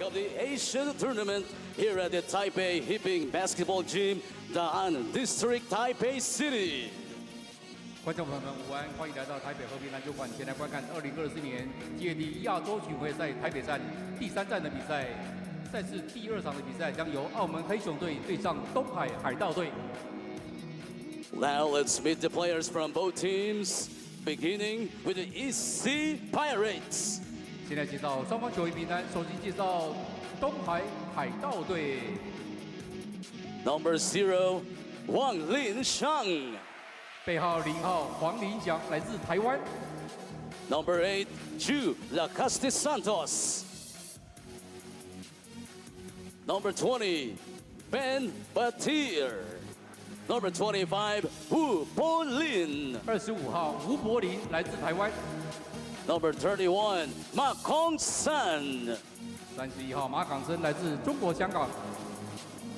of the Asian tournament here at the Taipei Hipping Basketball Gym, Da'an District, Taipei City. 观众朋友们，午安！欢迎来到台北和平篮球馆，前来观看2024年接力亚洲巡回赛台北站第3站的比赛。赛事第2场的比赛将由澳门黑熊队对上东海海盗队。Now let's meet the players from both teams, beginning with the EC Pirates. 现在介绍双方球员名单，首先介绍东海海盗队。Number 0, Wang Linshang. 背号0号黄林翔来自台湾。Number 8, Ju Lacaste Santos. Number 20, Ben Batir. Number 25, Wu Bolin. 25号吴柏林来自台湾。Number 31, Ma Kong San. 31号马港生来自中国香港。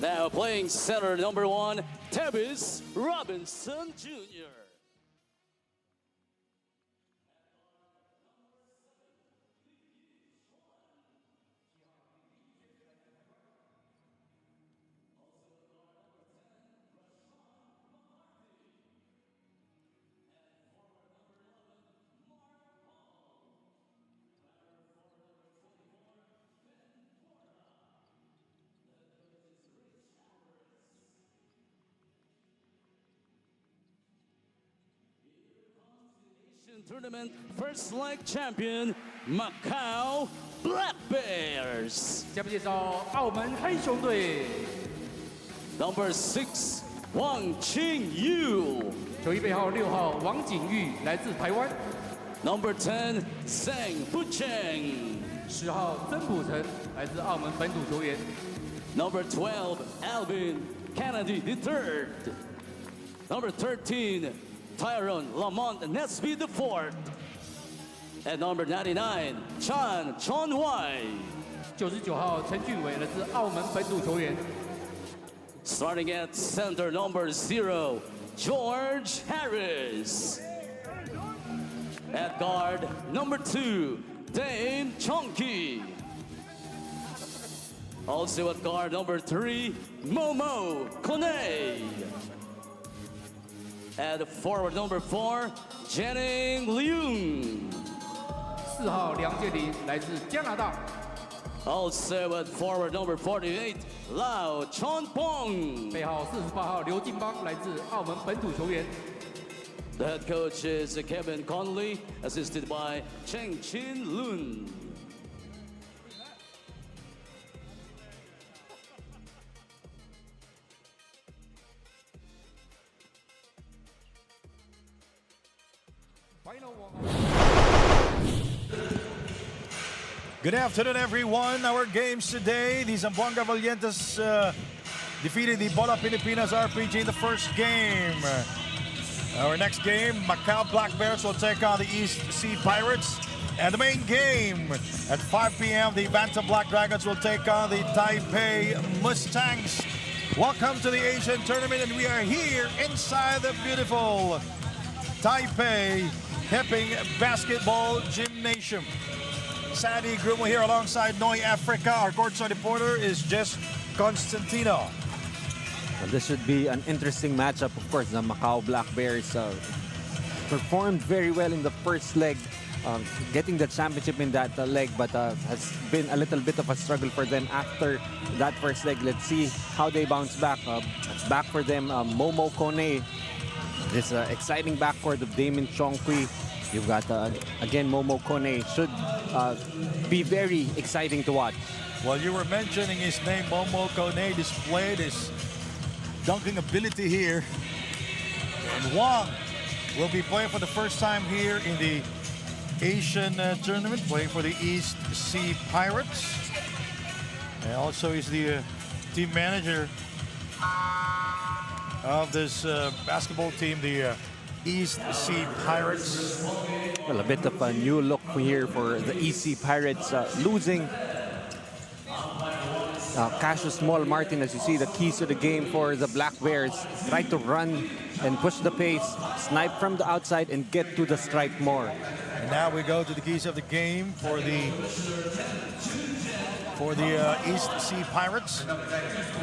Now playing center, number 1, Tavis Robinson Jr. Tournament first leg champion, Macau Black Bears. 下面介绍澳门黑熊队。Number 6, Wang Qingyu. 球衣背号6号王景玉来自台湾。Number 10, Zhang Bucheng. 10号曾朴成来自澳门本土球员。Number 12, Alvin Kennedy III. Number 13, Tyrone Lamont Nesby IV. And number 99, Chan Chonwai. 99号陈俊伟来自澳门本土球员。Starting at center, number 0, George Harris. At guard, number 2, Dame Chongki. Also at guard, number 3, Momo Kone. At forward, number 4, Jenning Leung. 4号梁建林来自加拿大。Also at forward, number 48, Lau Chonpong. 背号48号刘进邦来自澳门本土球员。The head coach is Kevin Conley, assisted by Cheng Chin Lun. Good afternoon, everyone. Our games today, the Zamboanga Valientes defeated the Bola Pilipinas RPG in the first game. Our next game, Macau Black Bears will take on the East Sea Pirates. And the main game, at 5 p.m., the Bantam Black Dragons will take on the Taipei Mustangs. Welcome to the Asian Tournament, and we are here inside the beautiful Taipei Hipping Basketball Gymnasium. Sandy Grumo here alongside Noi Africa. Our courtside reporter is Jess Constantino. Well, this should be an interesting matchup. Of course, the Macau Black Bears performed very well in the first leg, getting the championship in that leg, but has been a little bit of a struggle for them after that first leg. Let's see how they bounce back. It's back for them. Momo Kone, this exciting backcourt of Damon Chongqui. You've got, again, Momo Kone. Should be very exciting to watch. Well, you were mentioning his name. Momo Kone displayed his dunking ability here. And Wang will be playing for the first time here in the Asian tournament, playing for the East Sea Pirates. And also he's the team manager of this basketball team, the East Sea Pirates. Well, a bit of a new look here for the EC Pirates, losing Cassius Small Martin. As you see, the keys to the game for the Black Bears. Try to run and push the pace, snipe from the outside, and get to the stripe more. And now we go to the keys of the game for the East Sea Pirates.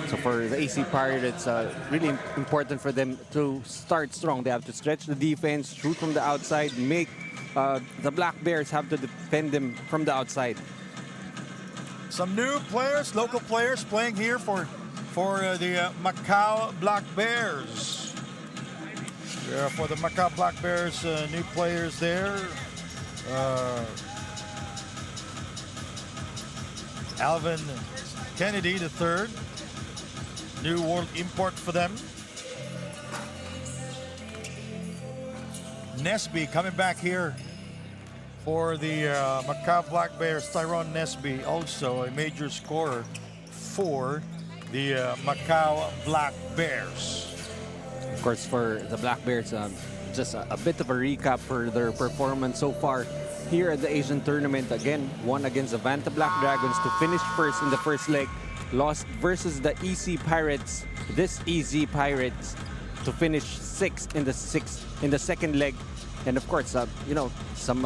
So for the AC Pirates, it's really important for them to start strong. They have to stretch the defense, shoot from the outside, make the Black Bears have to defend them from the outside. Some new players, local players playing here for the Macau Black Bears. Yeah, for the Macau Black Bears, new players there. Alvin Kennedy III, new world import for them. Nesby coming back here for the Macau Black Bears. Tyrone Nesby, also a major scorer for the Macau Black Bears. Of course, for the Black Bears, just a bit of a recap for their performance so far here at the Asian tournament. Again, won against the Vanta Black Dragons to finish first in the first leg. Lost versus the EC Pirates, this EZ Pirates, to finish sixth in the second leg. And of course, you know, some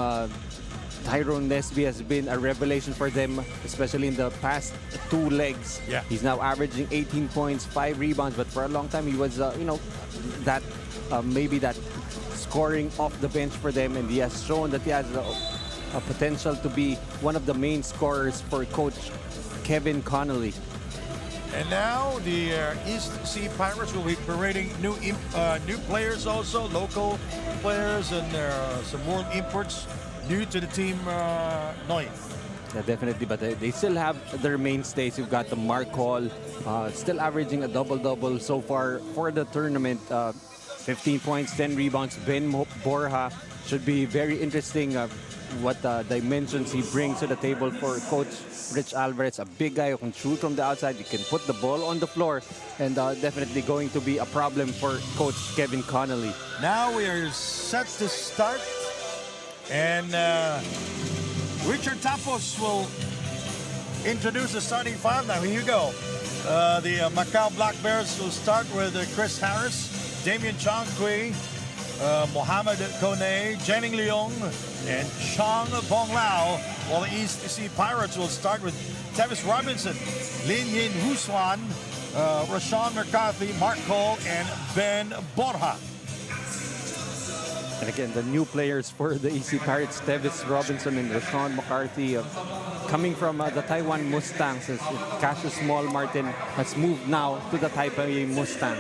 Tyrone Nesby has been a revelation for them, especially in the past two legs. Yeah. He's now averaging 18 points, 5 rebounds, but for a long time he was, you know, that maybe that scoring off the bench for them, and he has shown that he has a potential to be one of the main scorers for Coach Kevin Connolly. And now the East Sea Pirates will be parading new players also, local players, and some world imports new to the team, Noy. Yeah, definitely, but they still have their mainstays. You've got the Mark Hall, still averaging a double-double so far for the tournament. 15 points, 10 rebounds. Ben Borja should be very interesting what dimensions he brings to the table for Coach Rich Alvarez. A big guy who can shoot from the outside. You can put the ball on the floor, and definitely going to be a problem for Coach Kevin Connolly. Now we are set to start, and Richard Tapos will introduce the starting five. Now, here you go. The Macau Black Bears will start with Chris Harris, Damian Chongqui, Mohamed Kone, Jenning Leong, and Chong Bong Lao. While the East Sea Pirates will start with Tevis Robinson, Lin Yin Huswan, Rashawn McCarthy, Mark Cole, and Ben Borja. And again, the new players for the EC Pirates, Tevis Robinson and Rashawn McCarthy, coming from the Taiwan Mustangs, as Cassius Small Martin has moved now to the Taipei Mustang.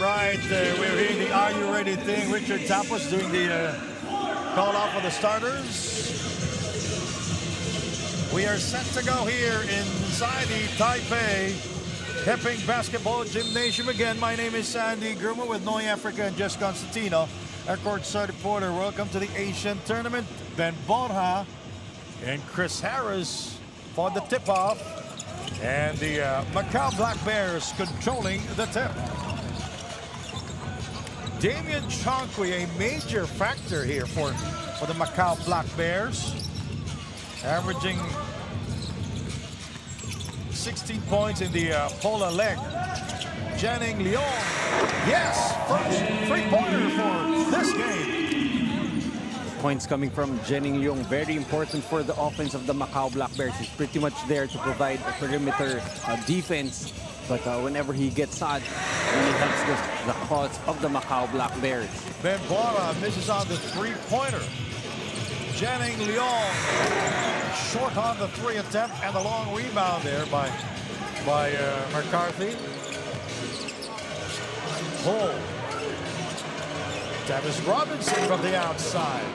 Right, we're hearing the Are You Ready thing. Richard Tapos doing the call off for the starters. We are set to go here inside the Taipei Heping Basketball Gymnasium again. My name is Sandy Gruma with Noy Africa and Jess Constantino, our courtside reporter. Welcome to the Asian Tournament. Ben Borja and Chris Harris for the tip-off. And the Macau Black Bears controlling the tip. Damian Chongqui, a major factor here for the Macau Black Bears, averaging 16 points in the Pola leg. Jenning Leong, yes, first three-pointer for this game. Points coming from Jenning Leong, very important for the offense of the Macau Black Bears. He's pretty much there to provide a perimeter defense. But whenever he gets hot, really helps the cause of the Macau Black Bears. Ben Borja misses on the three-pointer. Jenning Leong short on the three attempt, and the long rebound there by McCarthy. Pull. Tevis Robinson from the outside.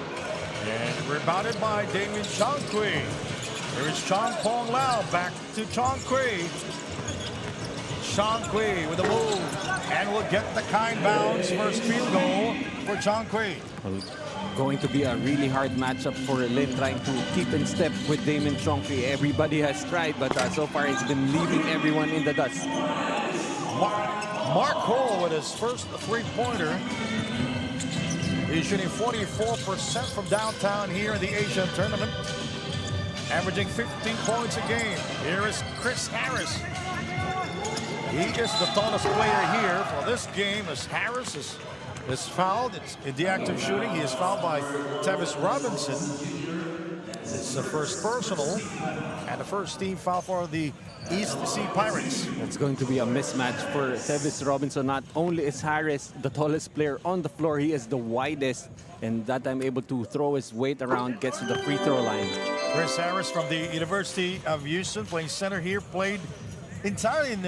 And rebounded by Damian Chongqui. Here is Chong Pong Lao, back to Chongqui. Chongqui with a move, and will get the kind bounce. First field goal for Chongqui. Well, going to be a really hard matchup for Lin, trying to keep in step with Damian Chongqui. Everybody has tried, but so far it's been leaving everyone in the dust. Mark Cole with his first three-pointer. He's shooting 44% from downtown here in the Asian tournament, averaging 15 points a game. Here is Chris Harris. He is the tallest player here for this game as Harris is fouled. It's in the act of shooting. He is fouled by Tavis Robinson. It's the first personal and the first team foul for the East Sea Pirates. It's going to be a mismatch for Tavis Robinson. Not only is Harris the tallest player on the floor, he is the widest, and that time able to throw his weight around, gets to the free throw line. Chris Harris from the University of Houston, playing center here, played entirely in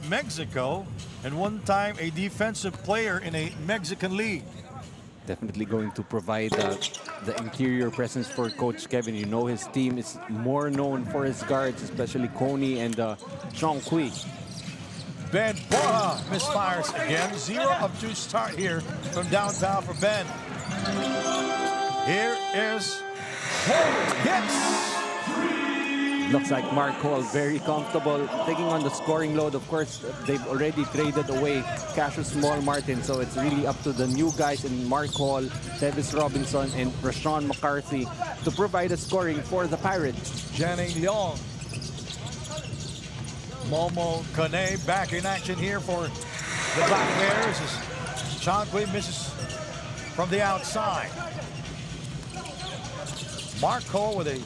Mexico, and one time a defensive player in a Mexican league. Definitely going to provide the interior presence for Coach Kevin. You know his team is more known for his guards, especially Coney and Chong Kui. Ben Boha misfires again. 0 of 2 start here from downtown for Ben. Here is hits. Looks like Mark Hall very comfortable taking on the scoring load. Of course, they've already traded away Cassius Small Martin, so it's really up to the new guys in Mark Hall, Tavis Robinson, and Rashawn McCarthy to provide the scoring for the Pirates. Janning Leong. Momo Kone back in action here for the Black Bears as Sean Quinn misses from the outside. Mark Hall with a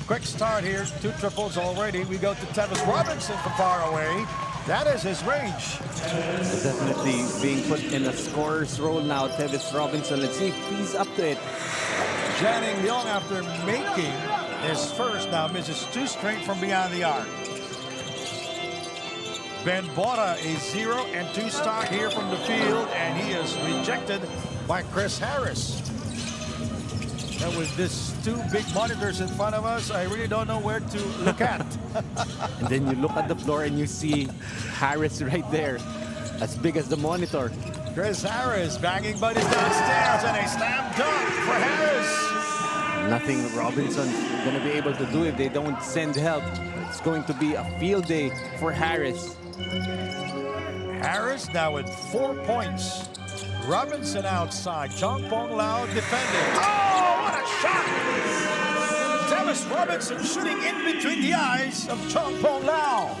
quick start here, 2 triples already. We go to Tavis Robinson from far away. That is his range. Definitely being put in a scorer's role now, Tavis Robinson. Let's see if he's up to it. Janning Leong, after making his first, now misses 2 straight from beyond the arc. Ben Bota a 0 and 2 start here from the field, and he is rejected by Chris Harris. And with these 2 big monitors in front of us, I really don't know where to look at. And then you look at the floor and you see Harris right there, as big as the monitor. Chris Harris banging buddies downstairs, and a slam dunk for Harris. Nothing Robinson's going to be able to do if they don't send help. It's going to be a field day for Harris. Harris now with 4 points. Robinson outside. Chong Pong Lau defending. Oh, what a shot! Tavis Robinson shooting in between the eyes of Chong Pong Lau.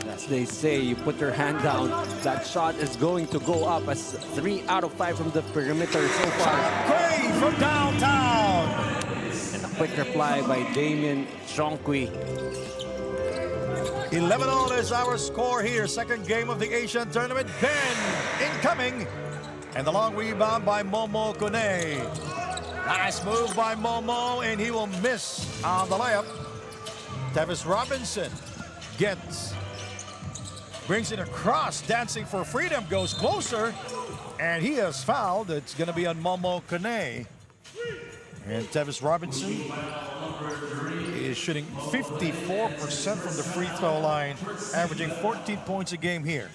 As they say, you put your hand down, that shot is going to go up as 3 out of 5 from the perimeter so far. Gray from downtown. And a quick reply by Damien Chongqui. 11-all is our score here. Second game of the Asian tournament. Ben incoming. And the long rebound by Momo Kone. Nice move by Momo, and he will miss on the layup. Tavis Robinson brings it across, dancing for freedom, goes closer, and he is fouled. It's going to be on Momo Kone. And Tavis Robinson is shooting 54% from the free throw line, averaging 14 points a game here.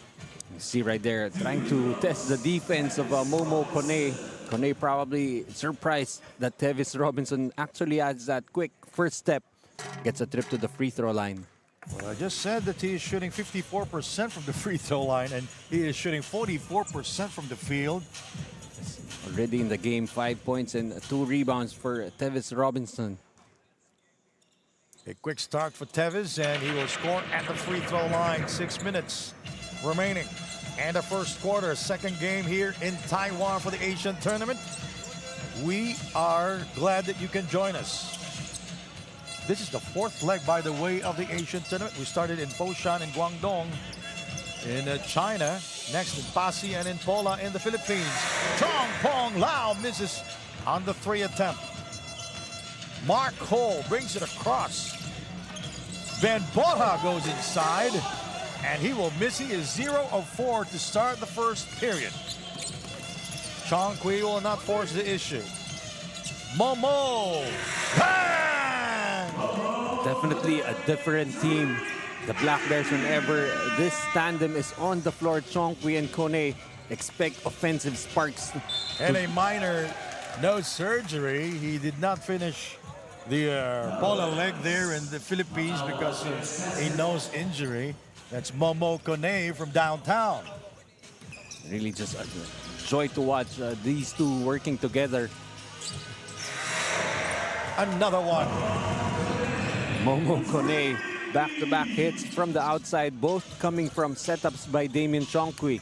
You see right there, trying to test the defense of Momo Kone. Kone probably surprised that Tavis Robinson actually adds that quick first step, gets a trip to the free throw line. Well, I just said that he is shooting 54% from the free throw line, and he is shooting 44% from the field. Already in the game, 5 points and 2 rebounds for Tavis Robinson. A quick start for Tavis, and he will score at the free throw line. 6 minutes remaining. And the first quarter, second game here in Taiwan for the Asian tournament. We are glad that you can join us. This is the 4th leg, by the way, of the Asian tournament. We started in Foshan in Guangdong in China, next in Pasig and in Pola in the Philippines. Chong Pong Lau misses on the 3 attempt. Mark Cole brings it across. Ben Bota goes inside, and he will miss. He is 0 of 4 to start the first period. Chong Kui will not force the issue. Momo! Bang! Definitely a different team. The Black Bears, whenever this tandem is on the floor, Chongqui and Kone, expect offensive sparks. And a minor nose surgery. He did not finish the Pola leg there in the Philippines because of a nose injury. That's Momo Kone from downtown. Really just a joy to watch these two working together. Another one. Momo Kone, back-to-back hits from the outside, both coming from setups by Damien Chongqui.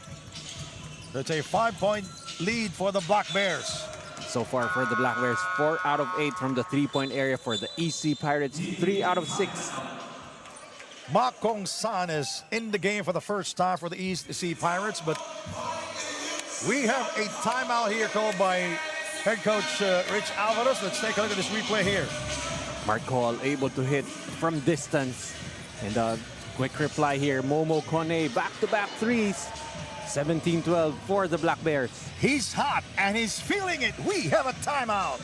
That's a 5-point lead for the Black Bears. So far for the Black Bears, 4 out of 8 from the three-point area. For the EC Pirates, 3 out of 6. Ma Kong San is in the game for the first time for the East Sea Pirates, but we have a timeout here called by head coach Rich Alvarez. Let's take a look at this replay here. Mark Hall able to hit from distance. And a quick reply here, Momo Kone, back-to-back threes. 17-12 for the Black Bears. He's hot and he's feeling it. We have a timeout.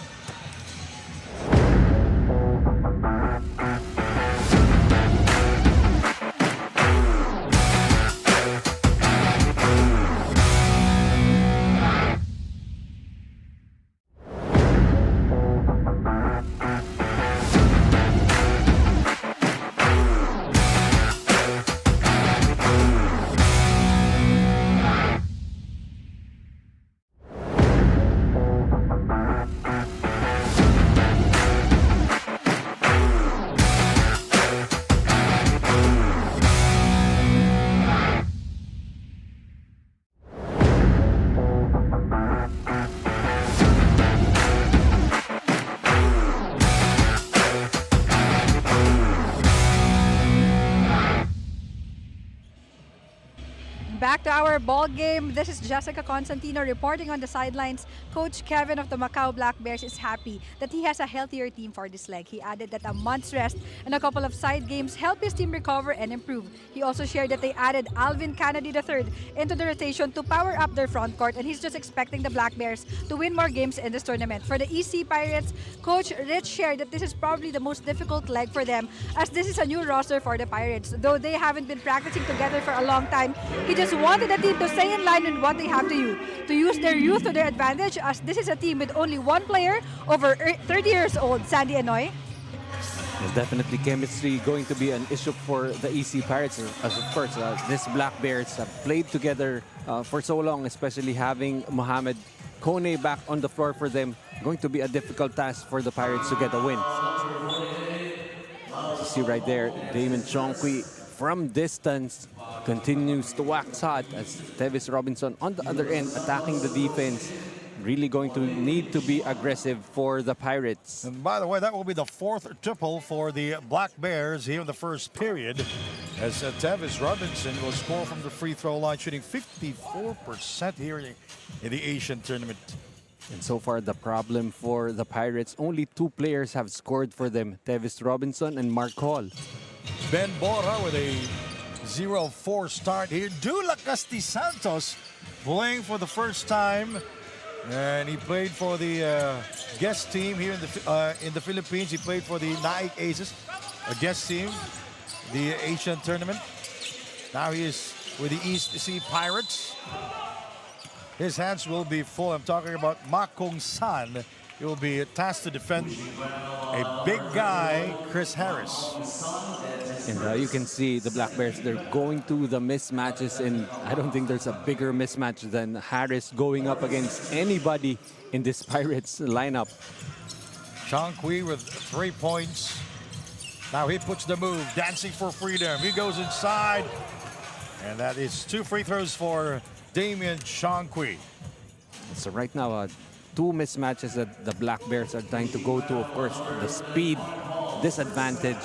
Back to our ball game. This is Jessica Constantino reporting on the sidelines. Coach Kevin of the Macau Black Bears is happy that he has a healthier team for this leg. He added that a month's rest and a couple of side games help his team recover and improve. He also shared that they added Alvin Kennedy III into the rotation to power up their front court, and he's just expecting the Black Bears to win more games in this tournament. For the EC Pirates, Coach Rich shared that this is probably the most difficult leg for them, as this is a new roster for the Pirates. Though they haven't been practicing together for a long time, he just wanted the team to stay in line with what they have to use their youth to their advantage, as this is a team with only one player over 30 years old, Sandy Anoy. There's definitely chemistry going to be an issue for the EC Pirates, as of course this Black Bears have played together for so long, especially having Mohamed Kone back on the floor for them. Going to be a difficult task for the Pirates to get a win. You see right there, Damon Chongqui from distance continues to wax hot as Tevis Robinson on the other end attacking the defense. Really going to need to be aggressive for the Pirates. And by the way, that will be the fourth triple for the Black Bears here in the first period, as Tevis Robinson will score from the free throw line, shooting 54% here in the Asian tournament. And so far, the problem for the Pirates, only two players have scored for them, Tevis Robinson and Mark Hall. Ben Bora with a 0-4 start here. Dula Santos playing for the first time, and he played for the guest team here in the Philippines. He played for the Naik Aces, a guest team, the Asian tournament. Now he is with the East Sea Pirates. His hands will be full. I'm talking about Ma Kong San. He will be tasked to defend a big guy, Chris Harris. And you can see the Black Bears, they're going to the mismatches, and I don't think there's a bigger mismatch than Harris going up against anybody in this Pirates lineup. Chongqui with 3 points. Now he puts the move, dancing for freedom. He goes inside, and that is 2 free throws for Damien Chongqui. So right now, two mismatches that the Black Bears are trying to go to. Of course, the speed disadvantage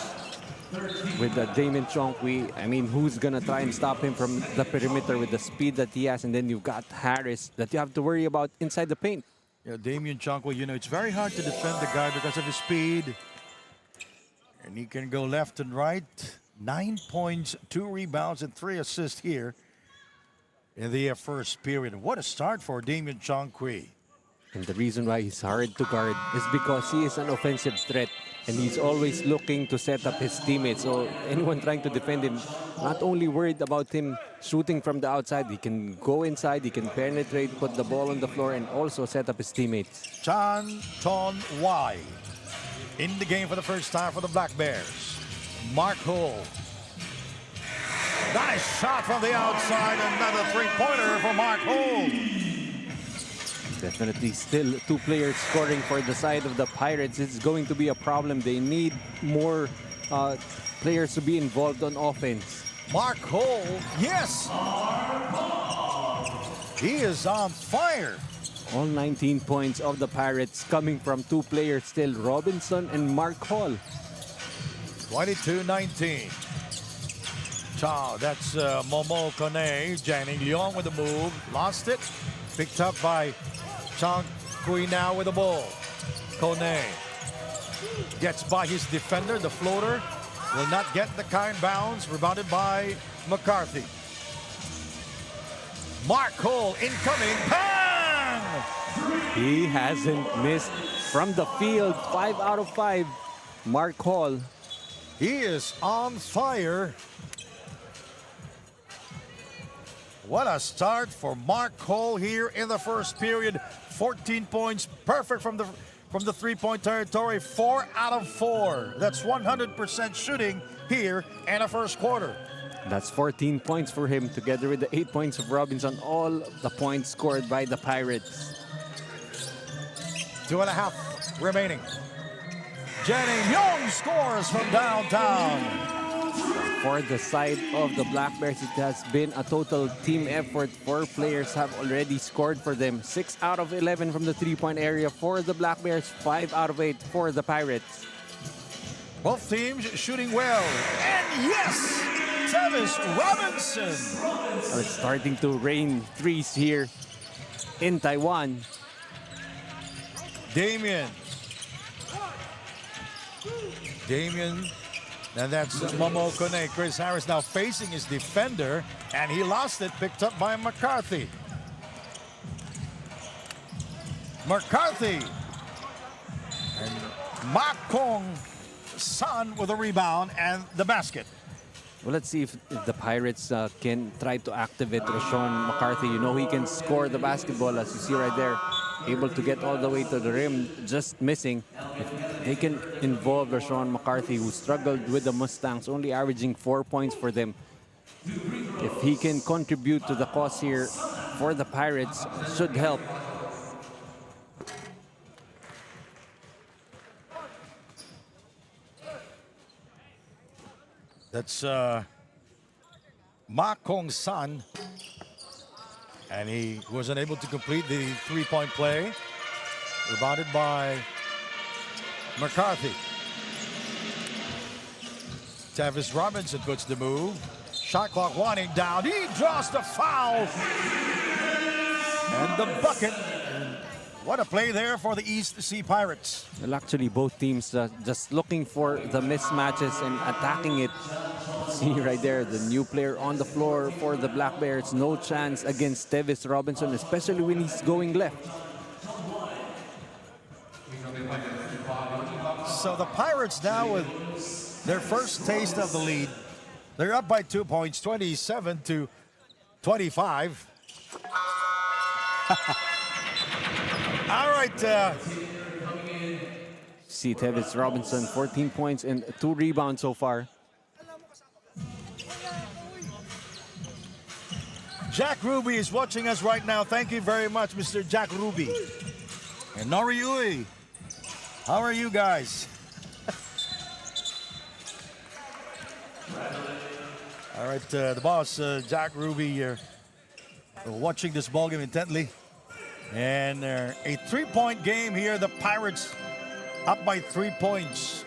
with Damien Chongqui. I mean, who's gonna try and stop him from the perimeter with the speed that he has? And then you've got Harris that you have to worry about inside the paint. Yeah, Damien Chongqui, you know, it's very hard to defend the guy because of his speed. And he can go left and right. 9 points, 2 rebounds, and 3 assists here in the first period. What a start for Damien Chongqui. And the reason why he's hard to guard is because he is an offensive threat, and he's always looking to set up his teammates. So anyone trying to defend him, not only worried about him shooting from the outside, he can go inside, he can penetrate, put the ball on the floor, and also set up his teammates. Chan Ton Wai in the game for the first time for the Black Bears. Mark Hull Nice shot from the outside. Another three-pointer for Mark Hole. Definitely still two players scoring for the side of the Pirates. It's going to be a problem. They need more players to be involved on offense. Mark Hole, yes. He is on fire. All 19 points of the Pirates coming from two players still, Robinson and Mark Hall. 22-19. Chow, that's Momo Kone. Janning Leong with the move. Lost it. Picked up by Chang Kui now with the ball. Kone gets by his defender. The floater will not get the kind bounce. Rebounded by McCarthy. Mark Hole incoming. Bang! He hasn't missed from the field. 5 out of 5. Mark Hall. He is on fire. What a start for Mark Hole here in the first period. 14 points, perfect from the three-point territory. 4 out of 4. That's 100% shooting here in the first quarter. That's 14 points for him, together with the 8 points of Robinson. All the points scored by the Pirates. 2.5 remaining. Janning Young scores from downtown. For the side of the Black Bears, it has been a total team effort. 4 players have already scored for them. 6 out of 11 from the three-point area for the Black Bears. 5 out of 8 for the Pirates. Both teams shooting well. And yes, Travis Robinson. It's starting to rain threes here in Taiwan. Damian, and that's Momo Kone. Chris Harris now facing his defender, and he lost it, picked up by McCarthy. McCarthy. And Mak Kong San with a rebound and the basket. Well, let's see if the Pirates can try to activate Rashawn McCarthy. You know, he can score the basketball, as you see right there. Able to get all the way to the rim, just missing. If they can involve Rashawn McCarthy, who struggled with the Mustangs, only averaging 4 points for them. If he can contribute to the cause here for the Pirates, should help. That's Ma Kong San. And he was unable to complete the three-point play. Rebounded by McCarthy. Tavis Robinson puts the move. Shot clock winding down. He draws the foul. And the bucket. And what a play there for the East Sea Pirates. Well, actually, both teams just looking for the mismatches and attacking it. See right there, the new player on the floor for the Black Bears. No chance against Tevis Robinson, especially when he's going left. So the Pirates now with their first taste of the lead. They're up by 2 points, 27-25. All right. See Tevis Robinson, 14 points and 2 rebounds so far. Jack Ruby is watching us right now. Thank you very much, Mr. Jack Ruby. And Nori Uy. How are you guys? All right, the boss, Jack Ruby, watching this ballgame intently. And a 3-point game here. The Pirates up by 3 points.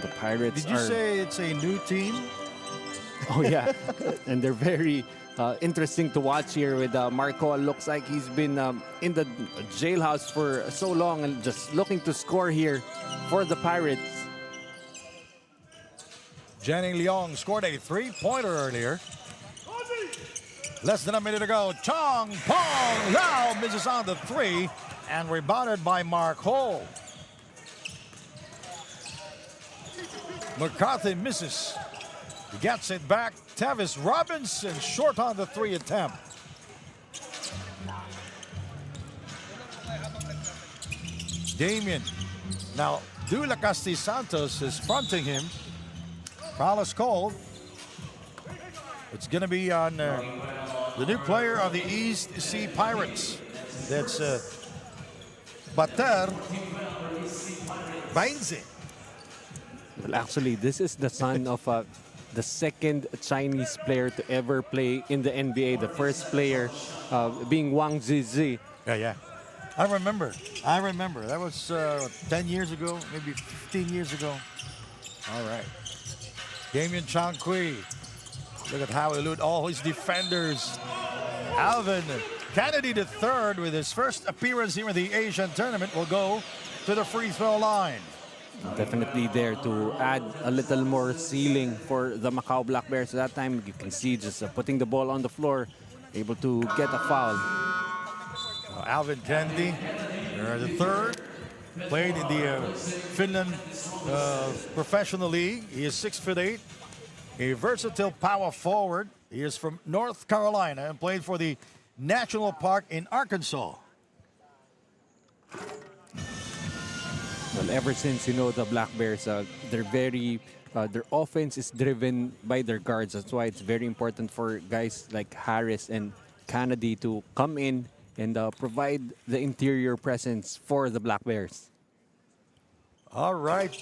The Pirates Did you say it's a new team? Oh, yeah. And they're very interesting to watch here with Marco. Looks like he's been in the jailhouse for so long and just looking to score here for the Pirates. Janning Leong scored a 3-pointer earlier. Less than a minute ago. Chong Pong Lau misses on the 3 and rebounded by Mark Hole. McCarthy misses. He gets it back. Tavis Robinson short on the 3 attempt. Damian. Now, Dula Casti Santos is fronting him. Foul is called. It's going to be on the new player of the East Sea Pirates. That's Bater Bainze. Well, actually, this is the son of the second Chinese player to ever play in the NBA. The first player being Wang Zizi. Yeah. I remember. That was 10 years ago, maybe 15 years ago. All right. Damian Changqui. Look at how he elude all his defenders. Alvin Kennedy III, with his first appearance here in the Asian tournament, will go to the free throw line. Definitely there to add a little more ceiling for the Macau Black Bears. That time, you can see just putting the ball on the floor, able to get a foul. Alvin Kennedy, the third, played in the Finland Professional League. He is 6'8", a versatile power forward. He is from North Carolina and played for the National Park in Arkansas. Well, ever since, the Black Bears, they're very, their offense is driven by their guards. That's why it's very important for guys like Harris and Kennedy to come in and provide the interior presence for the Black Bears. All right.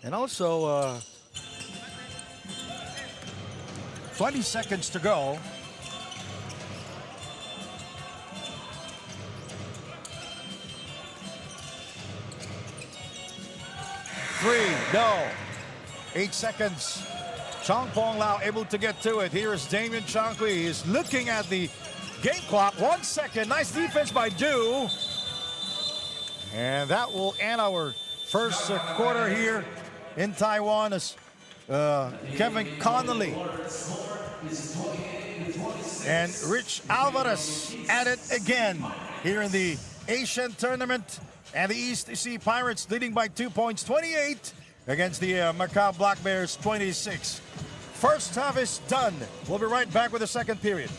And also, 20 seconds to go. Three, no. 8 seconds. Chong Pong Lau able to get to it. Here is Damian Changqui. He is looking at the game clock. 1 second. Nice defense by Du. And that will end our first quarter here in Taiwan as Kevin Connolly and Rich Alvarez at it again here in the Asian tournament. And the East Sea Pirates leading by 2 points, 28 against the Macau Black Bears, 26. First half is done. We'll be right back with the second period.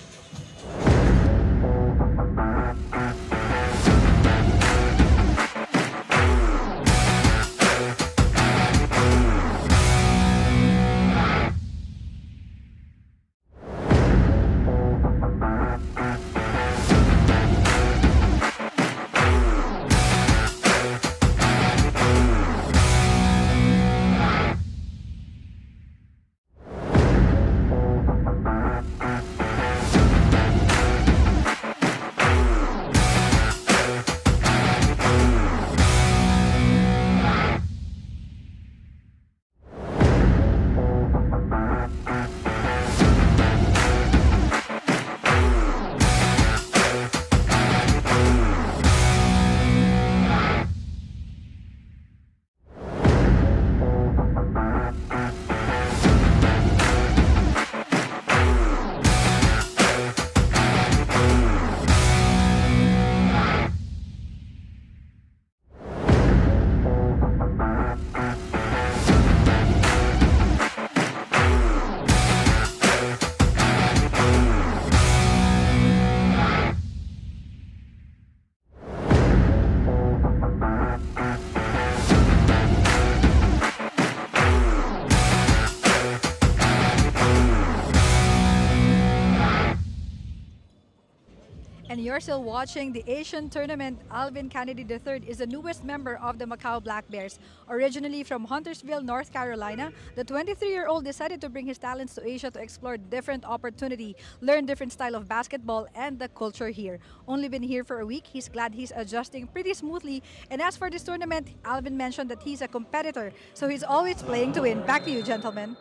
And you're still watching the Asian tournament. Alvin Kennedy III is the newest member of the Macau Black Bears. Originally from Huntersville, North Carolina, the 23-year-old decided to bring his talents to Asia to explore different opportunity, learn different style of basketball and the culture here. Only been here for a week, he's glad he's adjusting pretty smoothly. And as for this tournament, Alvin mentioned that he's a competitor, so he's always playing to win. Back to you, gentlemen.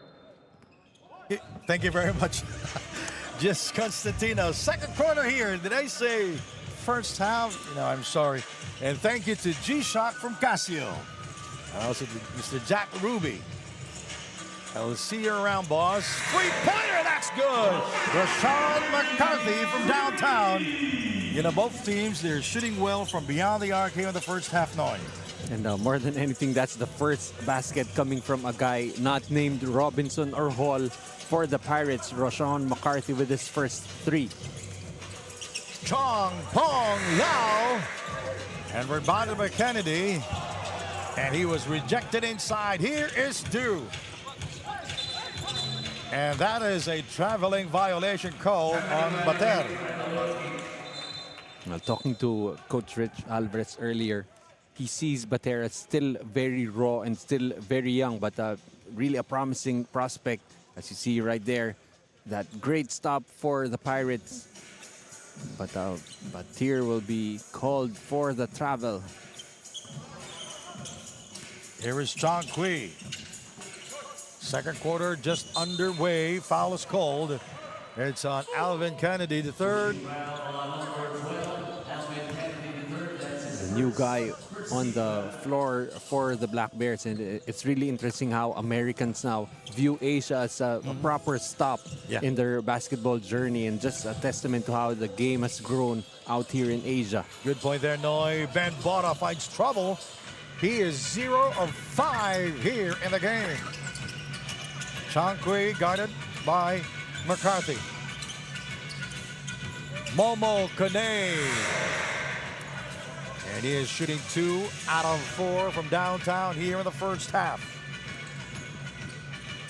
Thank you very much. Just Constantino. Second quarter here. Did I say first half? I'm sorry. And thank you to G-Shot from Casio. And also to Mr. Jack Ruby. I will see you around, boss. Three-pointer, that's good. Rashawn McCarthy from downtown. Both teams, they're shooting well from beyond the arc here in the first half nine. And more than anything, that's the first basket coming from a guy not named Robinson or Hall for the Pirates. Rashawn McCarthy with his first three. Chong Pong Lau. And rebounded by Kennedy. And he was rejected inside. Here is Du. And that is a traveling violation call on Bater. Well, talking to Coach Rich Alvarez earlier, he sees Batera still very raw and still very young, but really a promising prospect, as you see right there. That great stop for the Pirates. But Bater will be called for the travel. Here is Chong Kui. Second quarter just underway. Foul is called. It's on Alvin Kennedy, the third. The new guy on the floor for the Black Bears, and it's really interesting how Americans now view Asia as a proper stop in their basketball journey, and just a testament to how the game has grown out here in Asia. Good point there, Noy. Ben Bota finds trouble. He is 0 of 5 here in the game. Chong Kui guarded by McCarthy. Momo Kane. And he is shooting 2 out of 4 from downtown here in the first half.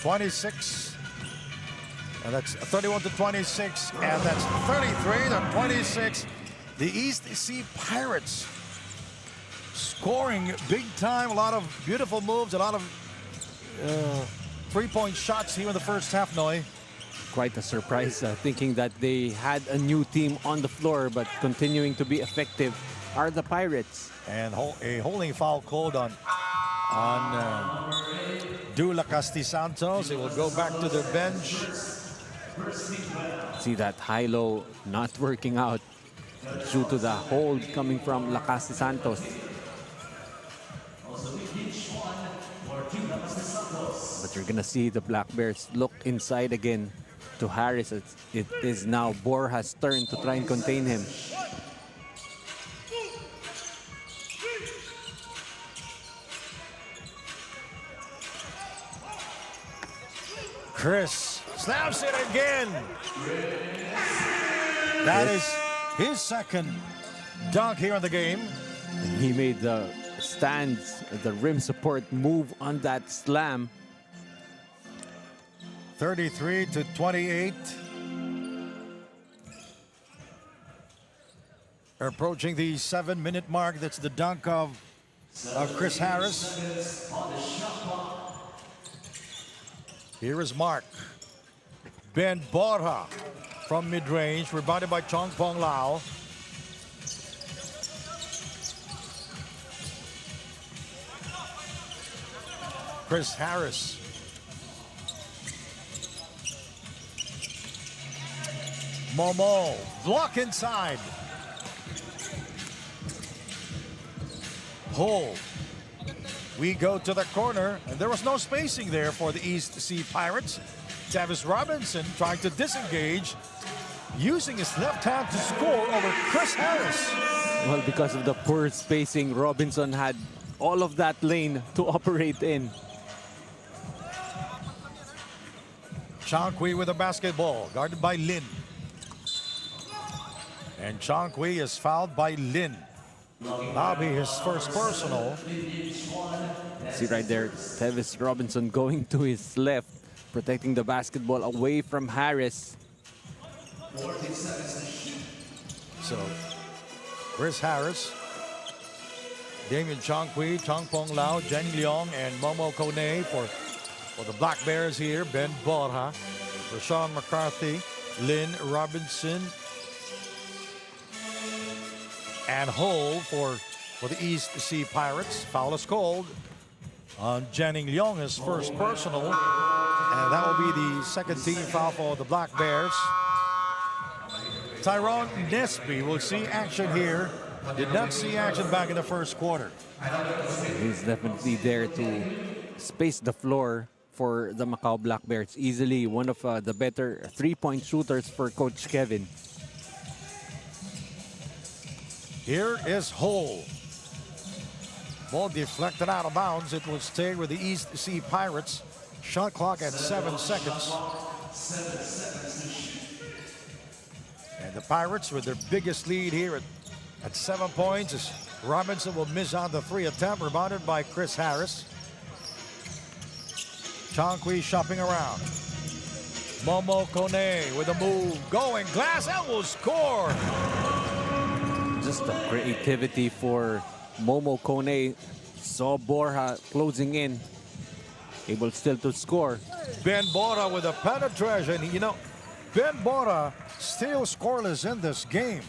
26. And that's 31 to 26. And that's 33 to 26. The East Sea Pirates scoring big time. A lot of beautiful moves. A lot of three-point shots here in the first half, Noy. Quite a surprise, thinking that they had a new team on the floor, but continuing to be effective are the Pirates. And a holding foul called on Dula Santos. It will go back to the bench. See that high-low not working out due to the hold coming from Lacaste Santos. But you're gonna see the Black Bears look inside again to Harris. It is now Borja's turn to try and contain him. Chris snaps it again. That is his second dunk here in the game. He made the stands, the rim support move on that slam. 33 to 28. Approaching the 7-minute mark. That's the dunk of Chris Harris. Here is Mark. Ben Borja from mid-range, rebounded by Chong Pong Lao. Chris Harris. Momo, block inside. Hole. We go to the corner, and there was no spacing there for the East Sea Pirates. Tavis Robinson trying to disengage, using his left hand to score over Chris Harris. Well, because of the poor spacing, Robinson had all of that lane to operate in. Chong Kui with the basketball, guarded by Lin. And Chong Kui is fouled by Lin. That'll be his first personal. See right there, Tavis Robinson going to his left, protecting the basketball away from Harris. So, Chris Harris, Damian Chong Kui, Chong Pong Lao, Jenny Leong, and Momo Kone for the Black Bears here. Ben Borja, Rashawn McCarthy, Lynn Robinson, and Ho for the East Sea Pirates. Foul is called on Jenning Leong, his first personal. And that will be the second team foul for the Black Bears. Tyrone Nesby will see action here. Did not see action back in the first quarter. He's definitely there to space the floor for the Macau Black Bears. Easily one of the better three-point shooters for Coach Kevin. Here is Hole. Ball deflected out of bounds. It will stay with the East Sea Pirates. Shot clock at 7 seconds. And the Pirates with their biggest lead here at 7 points. As Robinson will miss on the 3 attempt, rebounded by Chris Harris. Chong Kui shopping around. Momo Kone with a move. Going glass and will score. Just the creativity for Momo Kone. Saw Borja closing in. Able still to score. Ben Bora with a penetration. You know, Ben Bora still scoreless in this game.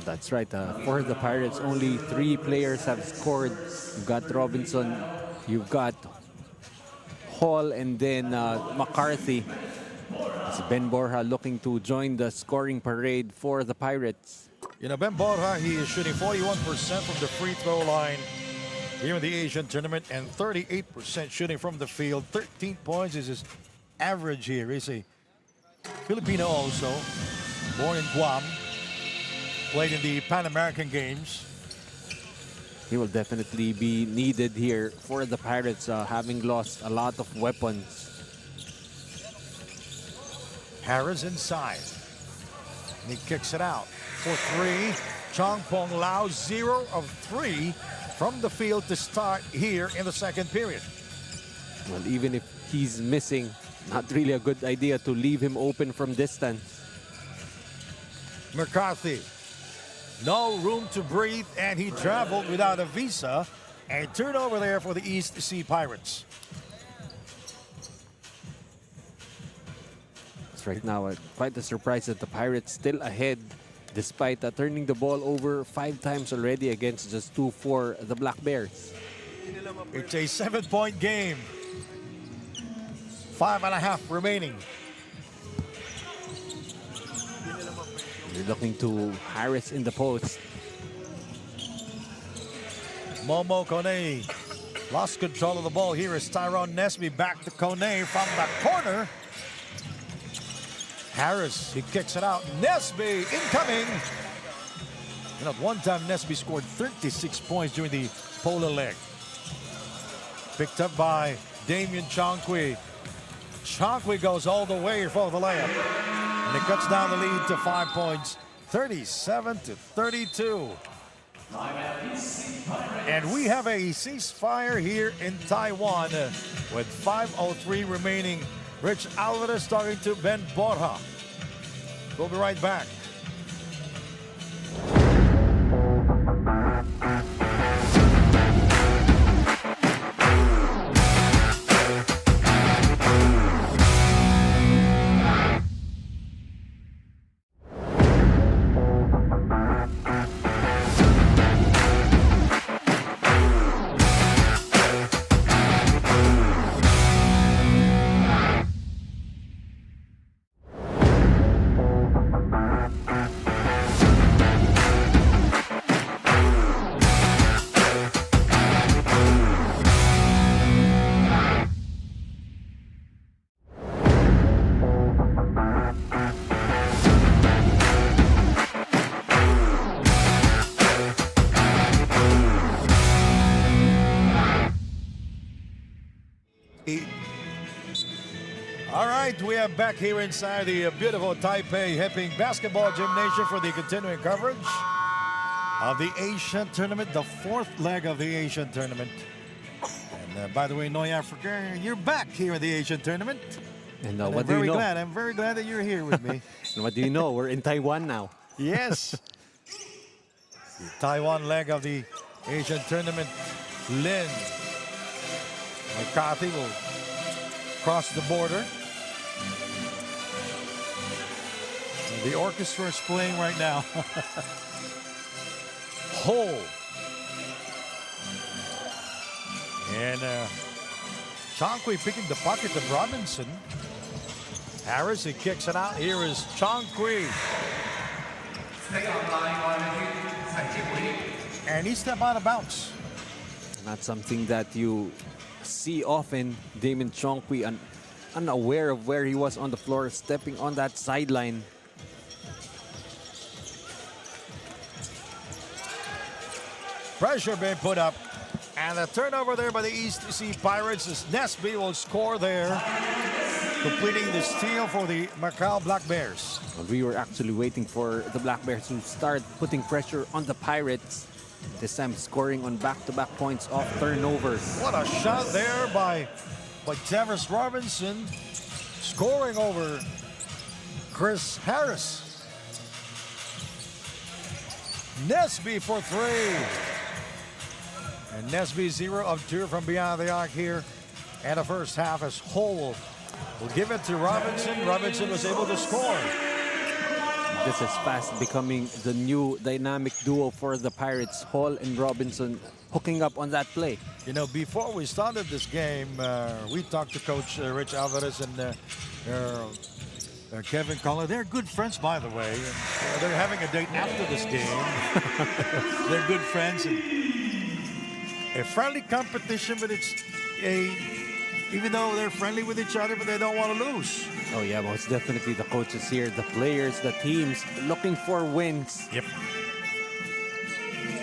That's right. For the Pirates, only 3 players have scored. You've got Robinson, you've got Hall, and then McCarthy. It's Ben Borja looking to join the scoring parade for the Pirates. You know, Ben Bora, he is shooting 41% from the free throw line here in the Asian tournament and 38% shooting from the field. 13 points is his average here. He's a Filipino also, born in Guam, played in the Pan American Games. He will definitely be needed here for the Pirates, having lost a lot of weapons. Harris inside. And he kicks it out for 3. Chong Pong Lao, 0 of 3 from the field to start here in the second period. Well, even if he's missing, not really a good idea to leave him open from distance. McCarthy, no room to breathe, and he traveled without a visa. A turnover there for the East Sea Pirates. It's right now quite a surprise that the Pirates still ahead, despite turning the ball over 5 times already against just 2 for the Black Bears. It's a 7-point game. 5.5 remaining. You're looking to Harris in the post. Momo Kone lost control of the ball. Here is Tyrone Nesby back to Kone from the corner. Harris, he kicks it out. Nesby incoming. You know, at one time Nesby scored 36 points during the Polar leg. Picked up by Damian Chongqui. Chongqui goes all the way for the layup. And it cuts down the lead to 5 points, 37-32. And we have a ceasefire here in Taiwan with 5:03 remaining. Rich Alvarez talking to Ben Borja. We'll be right back. All right, we are back here inside the beautiful Taipei Heping Basketball Gymnasium for the continuing coverage of the Asian Tournament, the 4th leg of the Asian Tournament. And by the way, Noy Africa, you're back here in the Asian Tournament. And I'm what do you know? I'm very glad that you're here with me. And what do you know? We're in Taiwan now. Yes. The Taiwan leg of the Asian Tournament. Lin McCarthy will cross the border. And the orchestra is playing right now. Hole. And Chongqui picking the pocket of Robinson. Harris, he kicks it out. Here is Chongqui. And he stepped out of bounds. Not something that you see often. Damon Chongqui unaware of where he was on the floor, stepping on that sideline. Pressure being put up. And a turnover there by the East Sea Pirates as Nesby will score there, completing the steal for the Macau Black Bears. We were actually waiting for the Black Bears to start putting pressure on the Pirates. This time scoring on back-to-back points off turnovers. What a shot there by Tavis Robinson. scoring over Chris Harris. Nesby for 3. And Nesby 0 of 2 from beyond the arc here. And the first half as Hole will give it to Robinson. Robinson was able to score. This is fast becoming the new dynamic duo for the Pirates. Hall and Robinson hooking up on that play. You know, before we started this game, we talked to Coach Rich Alvarez and Kevin Collins. They're good friends, by the way. And, they're having a date after this game. They're good friends. And a friendly competition, but it's even though they're friendly with each other, but they don't want to lose. Oh yeah, most definitely the coaches here, the players, the teams looking for wins. Yep.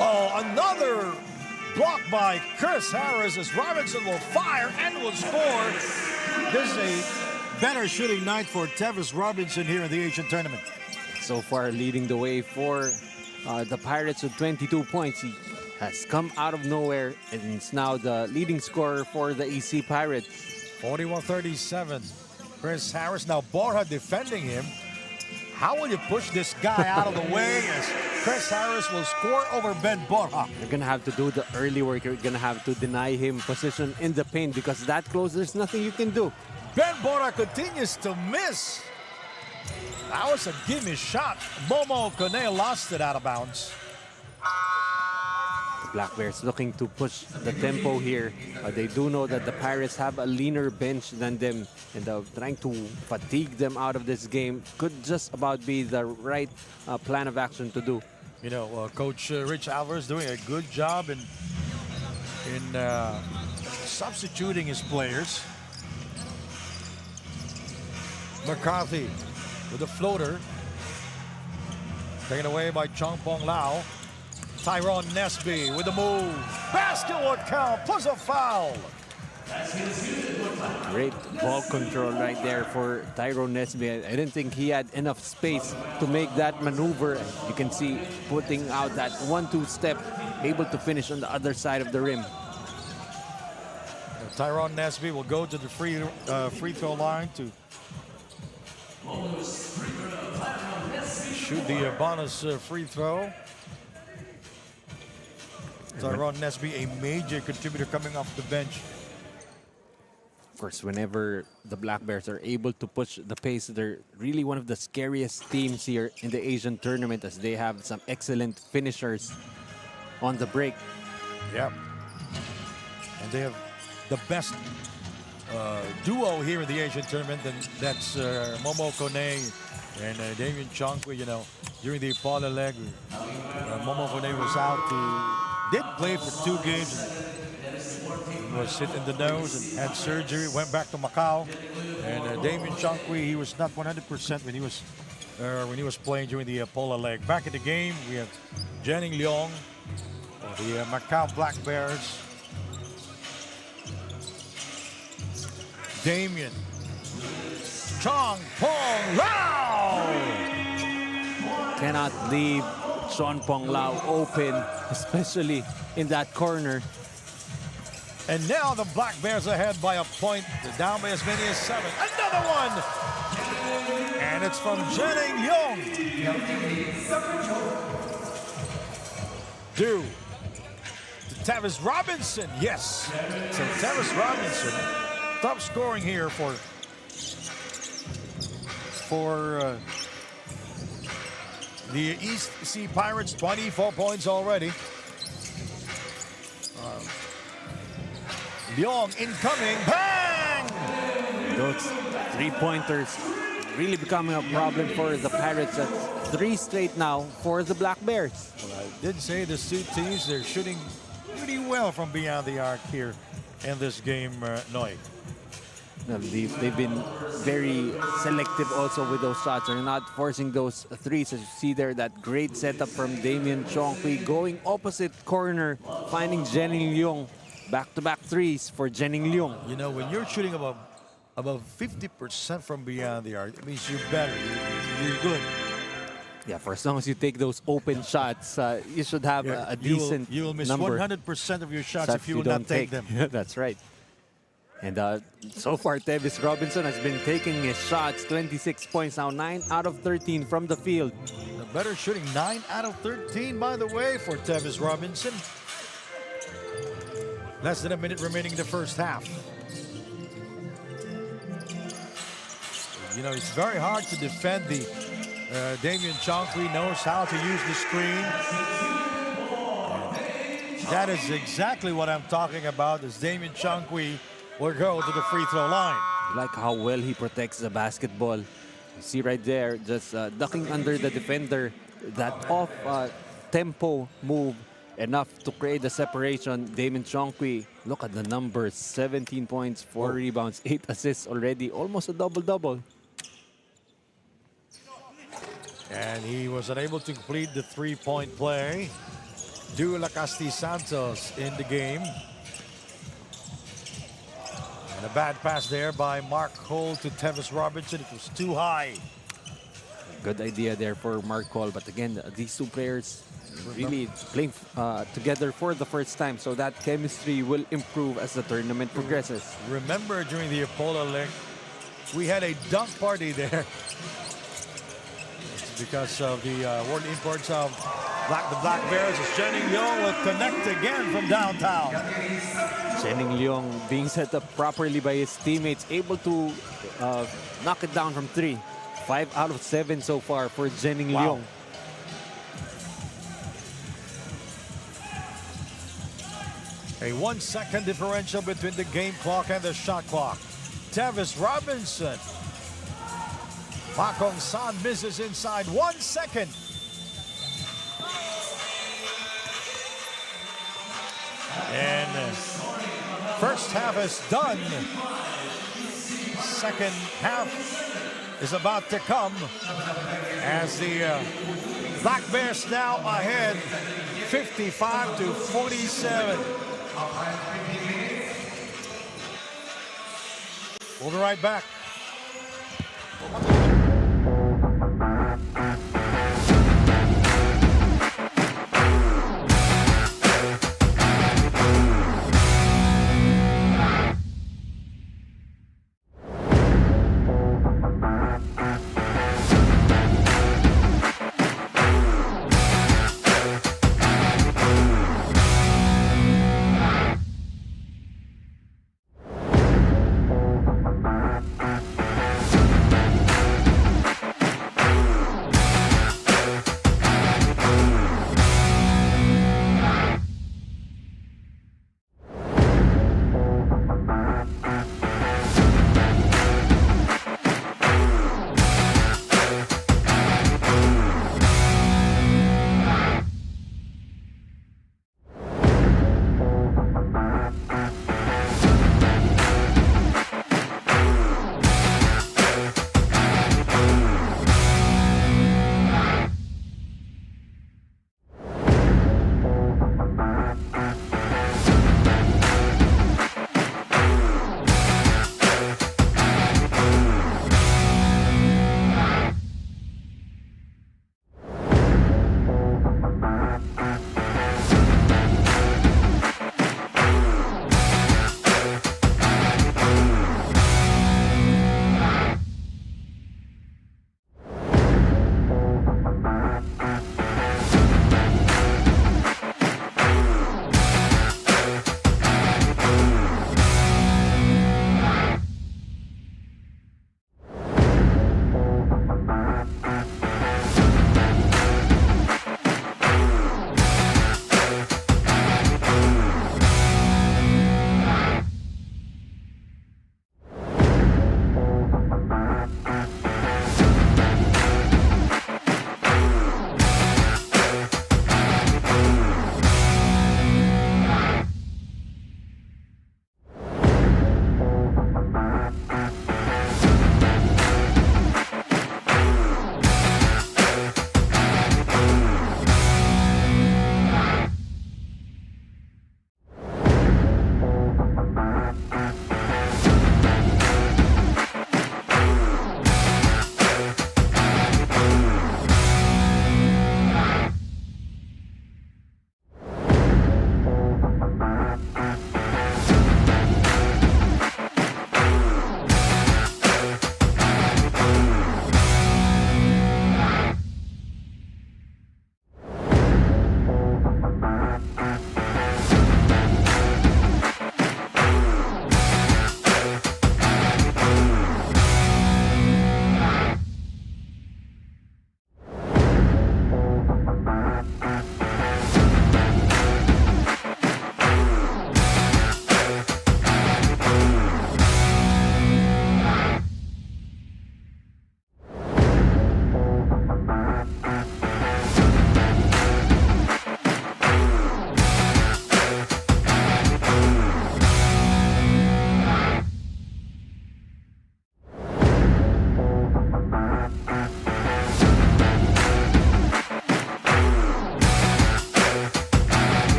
Oh, another block by Chris Harris as Robinson will fire and will score. This is a better shooting night for Tevis Robinson here in the Asian tournament. So far leading the way for the Pirates with 22 points. He has come out of nowhere and is now the leading scorer for the EC Pirates. 41-37. Chris Harris. Now Borja defending him. How will you push this guy out of the way as Chris Harris will score over Ben Borja? You're going to have to do the early work. You're going to have to deny him position in the paint because that close, there's nothing you can do. Ben Borja continues to miss. That was a gimme shot. Momo Kone lost it out of bounds. The Black Bears looking to push the tempo here. They do know that the Pirates have a leaner bench than them, and trying to fatigue them out of this game could just about be the right plan of action to do. You know, Coach Rich Alvarez doing a good job in substituting his players. McCarthy with a floater. Taken away by Chong Pong Lau. Tyrone Nesby with the move. Basket would count, plus a foul. Great ball control right there for Tyrone Nesby. I didn't think he had enough space to make that maneuver. You can see putting out that 1-2 step, able to finish on the other side of the rim. Tyrone Nesby will go to the free throw line to shoot the bonus free throw. Tyrone Nesby, a major contributor coming off the bench. Of course, whenever the Black Bears are able to push the pace, they're really one of the scariest teams here in the Asian tournament as they have some excellent finishers on the break. Yep. And they have the best duo here in the Asian tournament, and that's Momo Kone and Damien Chongqui. You know, during the Paula leg, Momo Kone was out. Did play for 2 games. He was hit in the nose and had surgery. Went back to Macau. And Damien Chongqui, he was not 100% when he was playing during the Paula leg. Back in the game, we have Jenning Leong of the Macau Black Bears. Damien Chong Pong Lau Cannot leave Sean Pong Lau open, especially in that corner. And now the Black Bears ahead by a point. They're down by as many as 7. Another one! And it's from Jenning Leong. Due to Tavis Robinson. Yes. So Tavis Robinson, top scoring here for the East Sea Pirates. 24 points already. Leong incoming. Bang! Those 3-pointers really becoming a problem for the Pirates. That's 3 straight now for the Black Bears. Well, I did say the 2 teams, they're shooting pretty well from beyond the arc here in this game, Noy. They've been very selective also with those shots. They're not forcing those threes. As you see there, that great setup from Damien Chongqui going opposite corner, finding Jenning Leong. Back-to-back threes for Jenning Leong. You know, when you're shooting above 50% from beyond the arc, it means you're better. You're good. Yeah, for as long as you take those open shots, you should have a decent You will miss number 100% of your shots if you will not take them. That's right. And so far, Tevis Robinson has been taking his shots. 26 points now, 9 out of 13 from the field. The better shooting, 9 out of 13, by the way, for Tevis Robinson. Less than a minute remaining in the first half. You know, it's very hard to defend the Damian Chongqui knows how to use the screen. And that is exactly what I'm talking about, as Damian Chongqui will go to the free throw line. I like how well he protects the basketball. You see right there, just ducking under the defender. That off tempo move, enough to create the separation. Damian Chongqui, look at the numbers. 17 points, 4 rebounds, 8 assists already. Almost a double-double. And he was unable to complete the three-point play. Du Lacasti Santos in the game. And a bad pass there by Mark Cole to Tevis Robinson. It was too high. Good idea there for Mark Cole. But again, these two players really playing together for the first time. So that chemistry will improve as the tournament progresses. Remember during the Apollo League, we had a dunk party there. It's because of the world imports of the Black Bears. As Jenny Leong will connect again from downtown. Jenning Leong being set up properly by his teammates, able to knock it down from 3. 5 out of 7 so far for Jenning Leong. A 1-second differential between the game clock and the shot clock. Tevis Robinson. Pakong San misses inside. 1 second. And first half is done. Second half is about to come as the Black Bears now ahead 55-47. We'll be right back.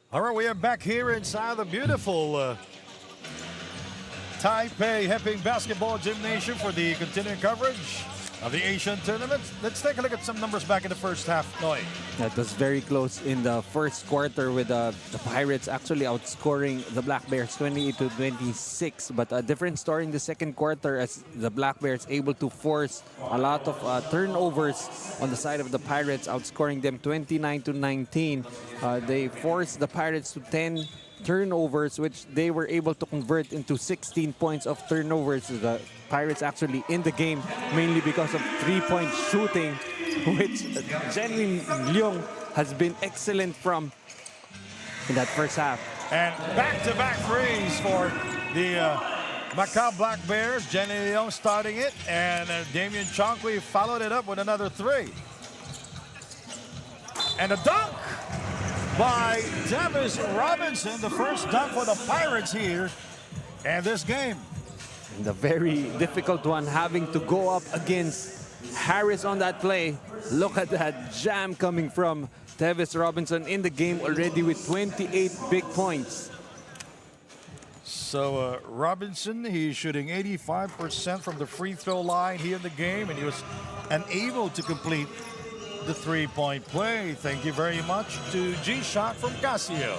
All right, we are back here inside the beautiful Taipei Heping Basketball Gymnasium for the continuing coverage of the Asian tournament. Let's take a look at some numbers back in the first half. Noi. That was very close in the first quarter with the Pirates actually outscoring the Black Bears 28-26. But a different story in the second quarter as the Black Bears able to force a lot of turnovers on the side of the Pirates, outscoring them 29-19. They forced the Pirates to 10 turnovers, which they were able to convert into 16 points of turnovers. The Pirates actually in the game mainly because of three-point shooting, which Jenny Leong has been excellent from in that first half. And back-to-back threes for the Macau Black Bears. Jenny Leong starting it, and Damian Chongqui followed it up with another three. And a dunk by Tavis Robinson, the first dunk for the Pirates here in this game. And a very difficult one, having to go up against Harris on that play. Look at that jam coming from Tavis Robinson in the game already with 28 big points. So Robinson, he's shooting 85% from the free throw line here in the game, and he was unable to complete the three-point play. Thank you very much to G-Shot from Casio.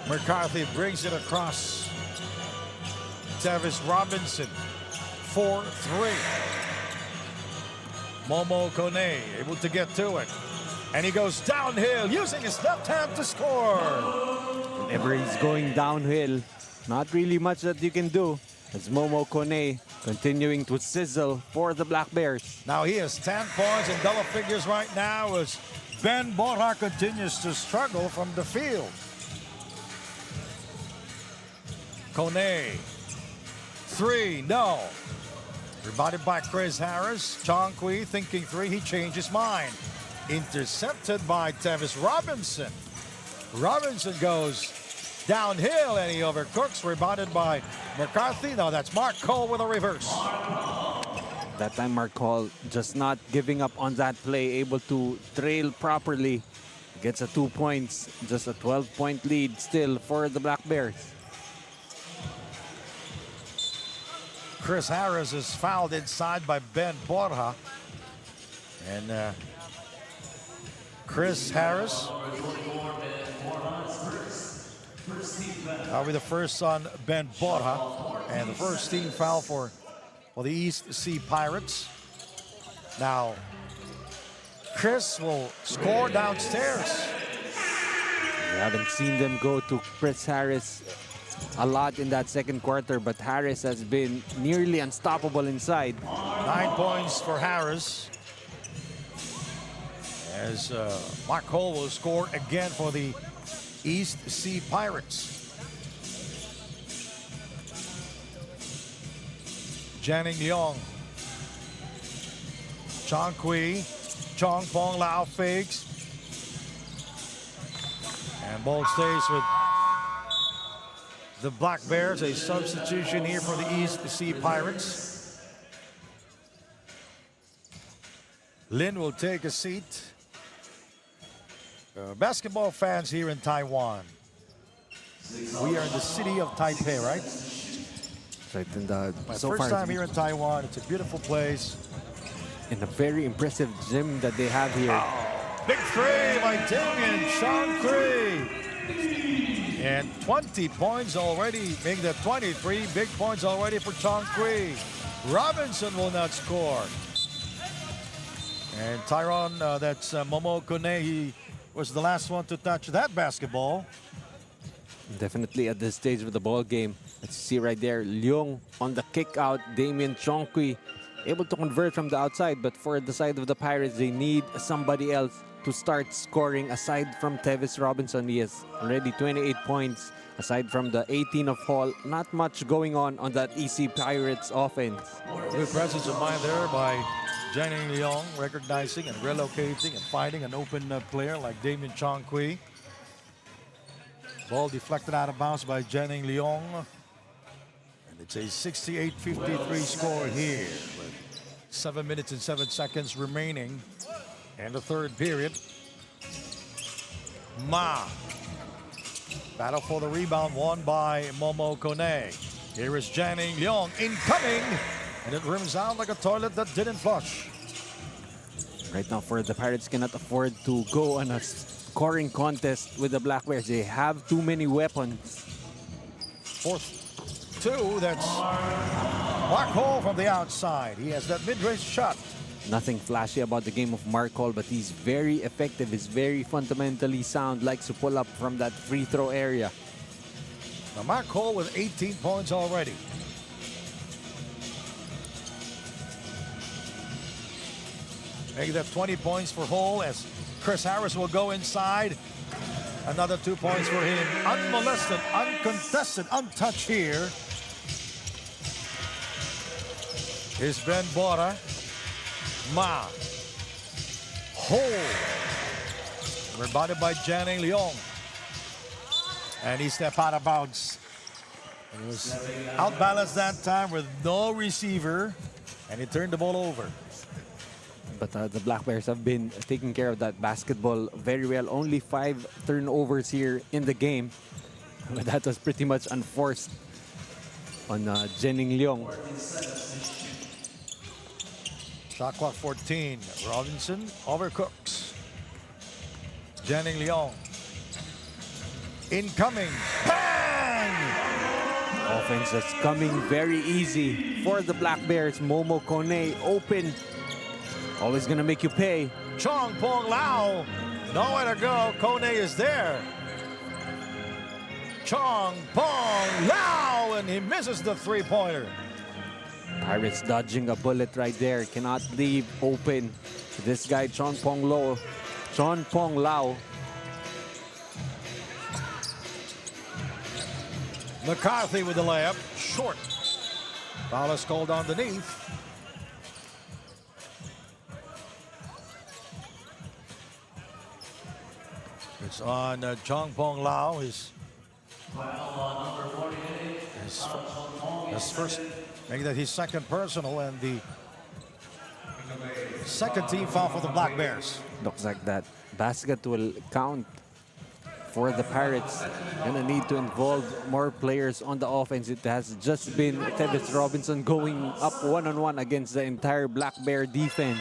McCarthy brings it across. Tavis Robinson, 4-3. Momo Kone able to get to it. And he goes downhill using his left hand to score. Whenever he's going downhill, not really much that you can do. As Momo Kone continuing to sizzle for the Black Bears. Now he has 10 points in double figures right now as Ben Borja continues to struggle from the field. Kone, three, no. Rebounded by Chris Harris. Chongqui thinking three, he changed his mind. Intercepted by Tavis Robinson. Robinson goes downhill and he overcooks. Rebounded by McCarthy. Now that's Mark Cole with a reverse. That time Mark Cole just not giving up on that play, able to trail properly. Gets a 2 points, just a 12-point lead still for the Black Bears. Chris Harris is fouled inside by Ben Borja. And Chris Harris will be the first on Ben Borja. And the first team foul for the East Sea Pirates. Now, Chris will score downstairs. We haven't seen them go to Chris Harris a lot in that second quarter, but Harris has been nearly unstoppable inside. 9 points for Harris. As Mark Cole will score again for the East Sea Pirates. Janning Leong. Chongqui. Chong Pong Lao fakes. And ball stays with the Black Bears. A substitution here for the East Sea Pirates. Lin will take a seat. Basketball fans here in Taiwan. We are in the city of Taipei, right? Right, and, My so first far, time here in Taiwan. It's a beautiful place. in a very impressive gym that they have here. Big three by Damian Chongqui. And 20 points already, making that 23 big points already for Chongqui. Robinson will not score. And Tyron, that's Momo Kone, he was the last one to touch that basketball. Definitely at this stage of the ball game. Let's see right there, Leong on the kick out. Damian Chongqui able to convert from the outside, but for the side of the Pirates, they need somebody else to start scoring aside from Tavis Robinson. He has already 28 points. Aside from the 18 of Hall, not much going on that EC Pirates offense. Good presence of mind there by Janning Leong, recognizing and relocating and finding an open player like Damian Chongqui. Ball deflected out of bounds by Janning Leong. And it's a 68-53 score here. With 7 minutes and 7 seconds remaining in the third period. Ma. Battle for the rebound won by Momo Kone. Here is Janning Leong incoming, and it rims out like a toilet that didn't flush. Right now, for the Pirates, cannot afford to go on a scoring contest with the Black Bears. They have too many weapons. Fourth two, that's Mark Hall from the outside. He has that mid-range shot. Nothing flashy about the game of Mark Hall, but he's very effective. He's very fundamentally sound, likes to pull up from that free throw area. Now Mark Hall with 18 points already. Making that 20 points for Hall as Chris Harris will go inside. Another 2 points for him. Unmolested, uncontested, untouched here. Here's Ben Bora. Ma. Hall. Rebounded by Janning Leong. And he stepped out of bounds. He was outbalanced that time with no receiver. And he turned the ball over. But the Black Bears have been taking care of that basketball very well. Only 5 turnovers here in the game. But that was pretty much unforced on Janning Leong. Shot clock 14. Robinson overcooks. Janning Leong. Incoming. Bang! Offense that's coming very easy for the Black Bears. Momo Kone open. Always gonna make you pay. Chong Pong Lau. Nowhere to go. Kone is there. Chong Pong Lau. And he misses the three-pointer. Pirates dodging a bullet right there. Cannot leave open. This guy, Chong Pong Lau. McCarthy with the layup. Short. Foul is called underneath. It's on Chong Pong Lau. His first, making that his second personal and the second team foul for the Black Bears. Looks like that basket will count for the Pirates. Gonna need to involve more players on the offense. It has just been Tevis Robinson going up one-on-one against the entire Black Bear defense.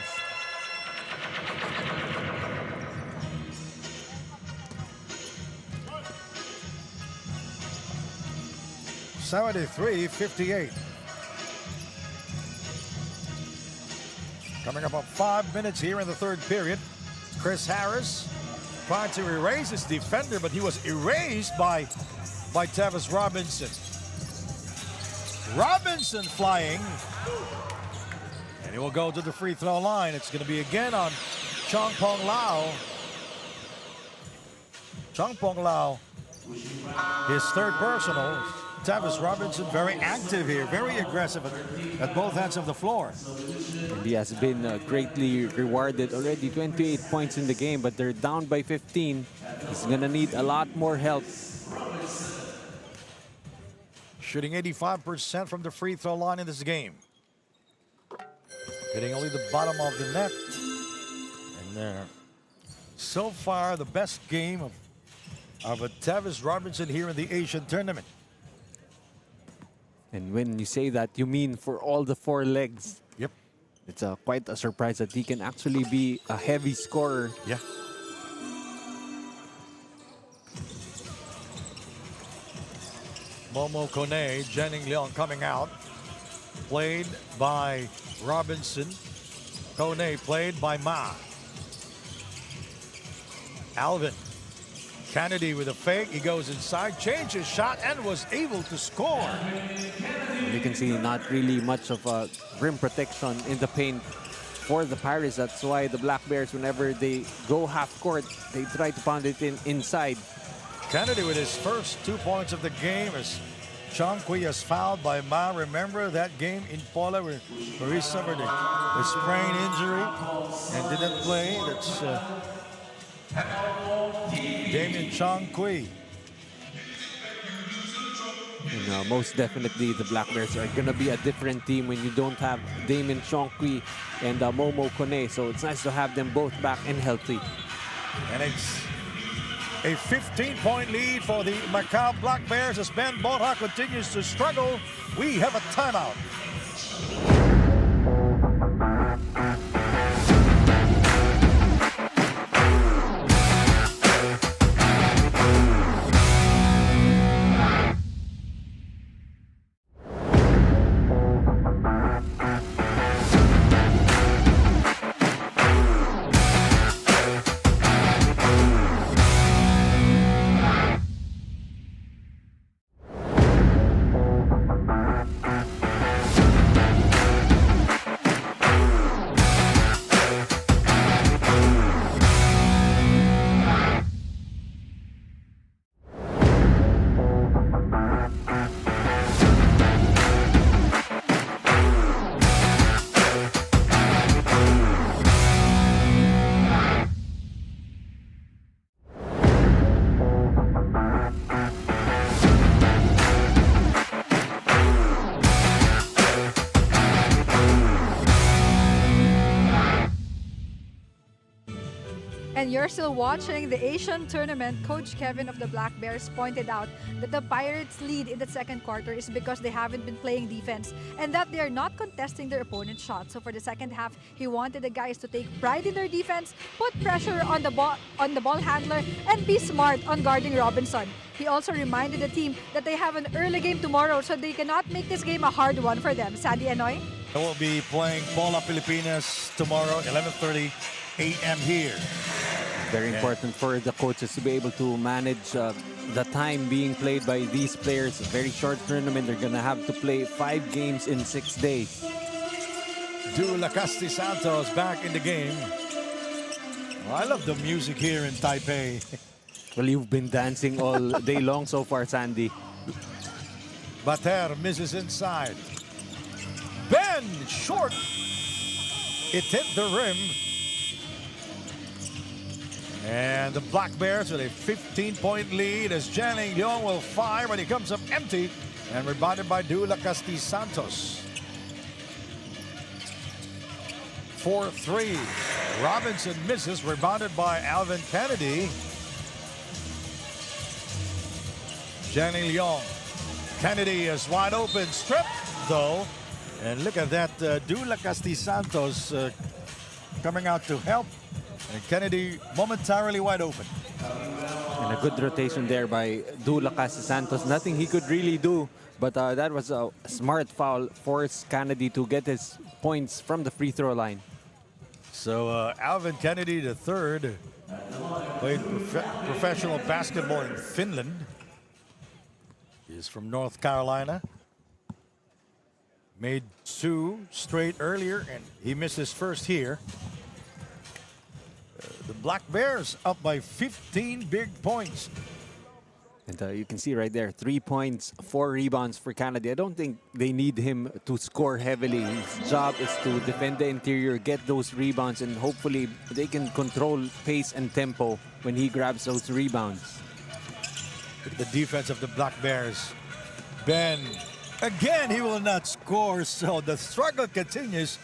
73-58. Coming up on 5 minutes here in the third period. Chris Harris tried to erase his defender, but he was erased by Tavis Robinson. Robinson flying. And he will go to the free throw line. It's going to be again on Chong Pong Lau. Chong Pong Lau, his third personal. Tavis Robinson very active here, very aggressive at both ends of the floor. And he has been greatly rewarded. Already 28 points in the game, but they're down by 15. He's gonna need a lot more help. Shooting 85% from the free throw line in this game. Hitting only the bottom of the net. And there. So far, the best game of a Tavis Robinson here in the Asian tournament. And when you say that, you mean for all the 4 legs. Yep. It's quite a surprise that he can actually be a heavy scorer. Yeah. Momo Kone, Janning Leong coming out. Played by Robinson. Kone played by Ma. Alvin. Kennedy with a fake. He goes inside, changed his shot, and was able to score. You can see not really much of a rim protection in the paint for the Pirates. That's why the Black Bears, whenever they go half court, they try to pound it in inside. Kennedy with his first 2 points of the game as Chong Kui is fouled by Ma. Remember that game in Pola where he suffered a sprain injury and didn't play? That's Damian Chong Kui. And, most definitely, the Black Bears are going to be a different team when you don't have Damian Chong Kui and Momo Kone. So it's nice to have them both back and healthy. And it's A 15-point lead for the Macau Black Bears as Ben Bora continues to struggle. We have a timeout. And you're still watching the Asian tournament. Coach Kevin of the Black Bears pointed out that the Pirates' lead in the second quarter is because they haven't been playing defense and that they're not contesting their opponent's shots. So for the second half, he wanted the guys to take pride in their defense, put pressure on the ball handler, and be smart on guarding Robinson. He also reminded the team that they have an early game tomorrow, so they cannot make this game a hard one for them. Sandy Enoy? They will be playing Bola Pilipinas tomorrow, 11:30 a.m. here. Very important for the coaches to be able to manage the time being played by these players. A very short tournament. They're going to have to play 5 games in 6 days. Lacasti Santos back in the game. Oh, I love the music here in Taipei. Well, you've been dancing all day long so far, Sandy. Bater misses inside. Ben short. It hit the rim. And the Black Bears with a 15-point lead as Janning Leong will fire, but he comes up empty and rebounded by Lacasti Santos. 4-3. Robinson misses, rebounded by Alvin Kennedy. Janning Leong. Kennedy is wide open, stripped though. And look at that, Lacasti Santos coming out to help. And Kennedy momentarily wide open. And a good rotation there by Lacasti Santos. Nothing he could really do, but that was a smart foul. Forced Kennedy to get his points from the free throw line. So Alvin Kennedy III played professional basketball in Finland. He's from North Carolina. Made 2 straight earlier, and he missed his first here. The Black Bears up by 15 big points. And you can see right there, 3 points, 4 rebounds for Canada. I don't think they need him to score heavily. His job is to defend the interior, get those rebounds, and hopefully they can control pace and tempo when he grabs those rebounds. Look at the defense of the Black Bears. Ben, again, he will not score, so the struggle continues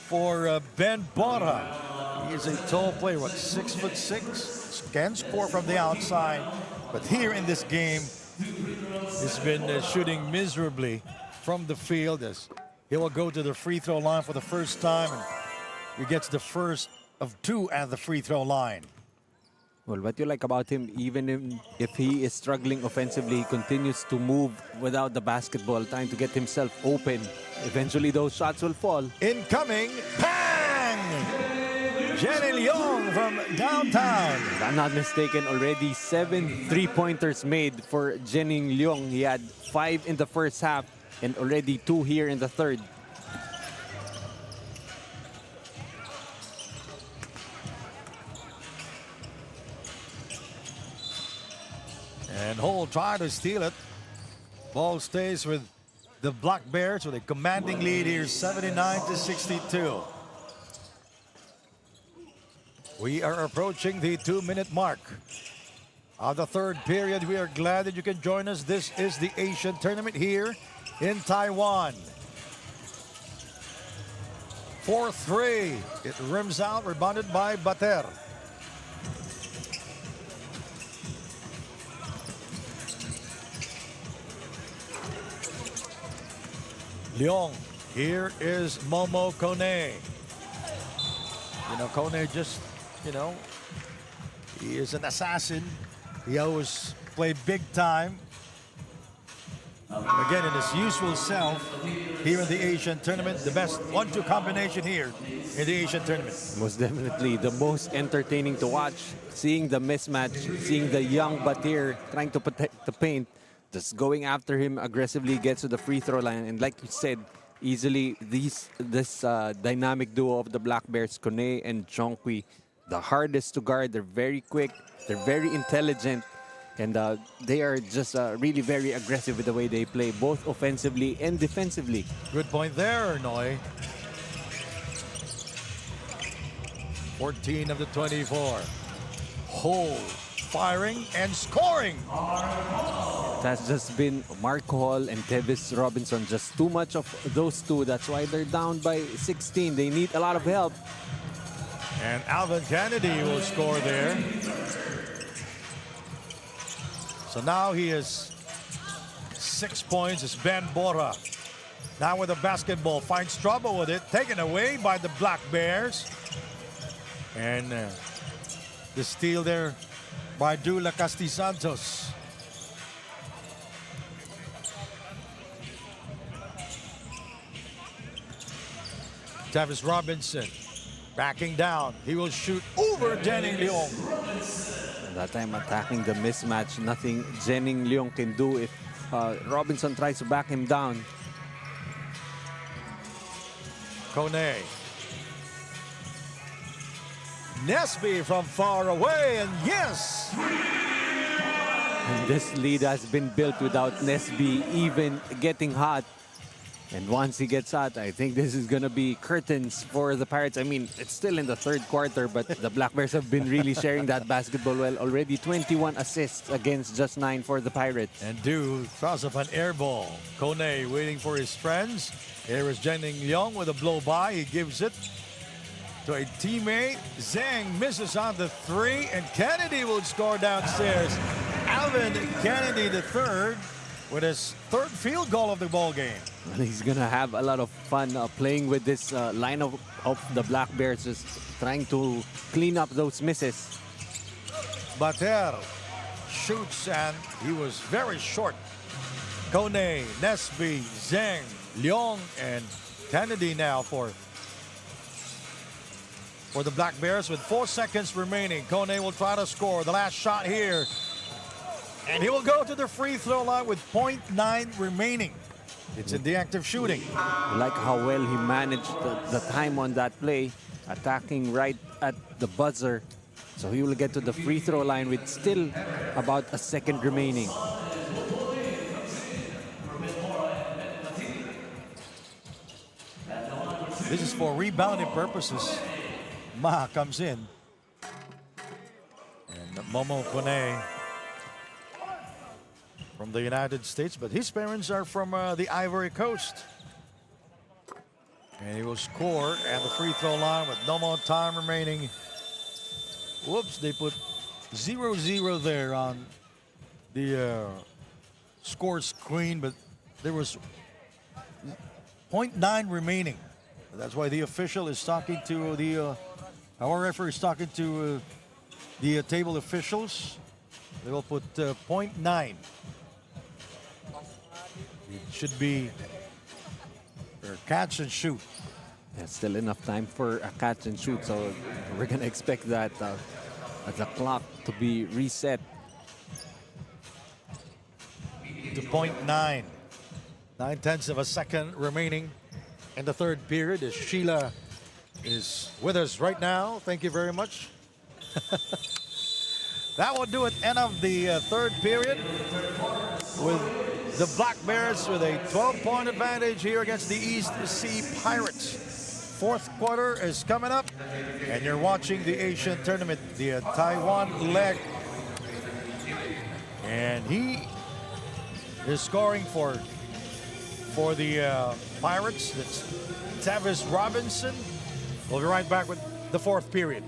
for Ben Bora. He is a tall player, what, 6'6", can score from the outside. But here in this game, he's been shooting miserably from the field as he will go to the free throw line for the first time. And he gets the first of 2 at the free throw line. Well, what you like about him, even if he is struggling offensively, he continues to move without the basketball, trying to get himself open. Eventually, those shots will fall. Incoming, bang! Janning Leong from downtown. If I'm not mistaken, already 7 3-pointers made for Janning Leong. He had 5 in the first half and already 2 here in the third. And Hall trying to steal it. Ball stays with the Black Bears with a commanding lead here, 79-62. We are approaching the 2-minute mark of the third period. We are glad that you can join us. This is the Asian tournament here in Taiwan. 4-3. It rims out, rebounded by Bater. Leong. Here is Momo Kone. You know, Kone just, he is an assassin. He always played big time. Again, in his usual self, here in the Asian tournament, the best 1-2 combination here in the Asian tournament. Most definitely the most entertaining to watch. Seeing the mismatch, seeing the young Batir trying to protect the paint, just going after him aggressively, gets to the free throw line. And like you said, easily this dynamic duo of the Black Bears, Kone and Jongkwi, the hardest to guard. They're very quick, they're very intelligent, and they are just really very aggressive with the way they play, both offensively and defensively. Good point there, Noy. 14 of the 24. Hole firing and scoring. That's just been Mark Hall and Tevis Robinson. Just too much of those two. That's why they're down by 16. They need a lot of help. And Alvin Kennedy will score there. So now he is 6 points. It's Ben Bora. Now with the basketball, finds trouble with it. Taken away by the Black Bears. And the steal there by Dula Castisantos. Tavis Robinson backing down. He will shoot over Jennings Leong. That time attacking the mismatch. Nothing Jennings Leong can do if Robinson tries to back him down. Kone. Nesby from far away, and yes! And this lead has been built without Nesby even getting hot. And once he gets hot, I think this is going to be curtains for the Pirates. I mean, it's still in the third quarter, but the Black Bears have been really sharing that basketball well. Already 21 assists against just 9 for the Pirates. And Du throws up an air ball. Kone waiting for his friends. Here is Jennings Leong with a blow by. He gives it to a teammate. Zhang misses on the 3, and Kennedy will score downstairs. Alvin Kennedy the third with his third field goal of the ball game. Well, he's gonna have a lot of fun playing with this lineup of the Black Bears, just trying to clean up those misses. Bater shoots, and he was very short. Kone, Nesby, Zhang, Leong, and Kennedy now for the Black Bears with 4 seconds remaining. Kone will try to score the last shot here. And he will go to the free throw line with 0.9 remaining. It's in the act of shooting. I like how well he managed the time on that play, attacking right at the buzzer. So he will get to the free throw line with still about a second remaining. This is for rebounding purposes. Ma comes in. And Momo Kone from the United States, but his parents are from the Ivory Coast. And he will score at the free throw line with no more time remaining. Whoops, they put 0-0 there on the score screen, but there was 0.9 remaining. That's why the official is talking to our referee is talking to the table officials. They will put 0.9. It should be catch and shoot. There's still enough time for a catch and shoot, so we're gonna expect that the clock to be reset to 0.9. 9/10 of a second remaining in the third period. As Sheila is with us right now. Thank you very much. That will do it. End of the third period with the Black Bears with a 12-point advantage here against the East Sea Pirates. Fourth quarter is coming up, and you're watching the Asian tournament, the Taiwan leg. And he is scoring for the Pirates. That's Tavis Robinson. We'll be right back with the fourth period.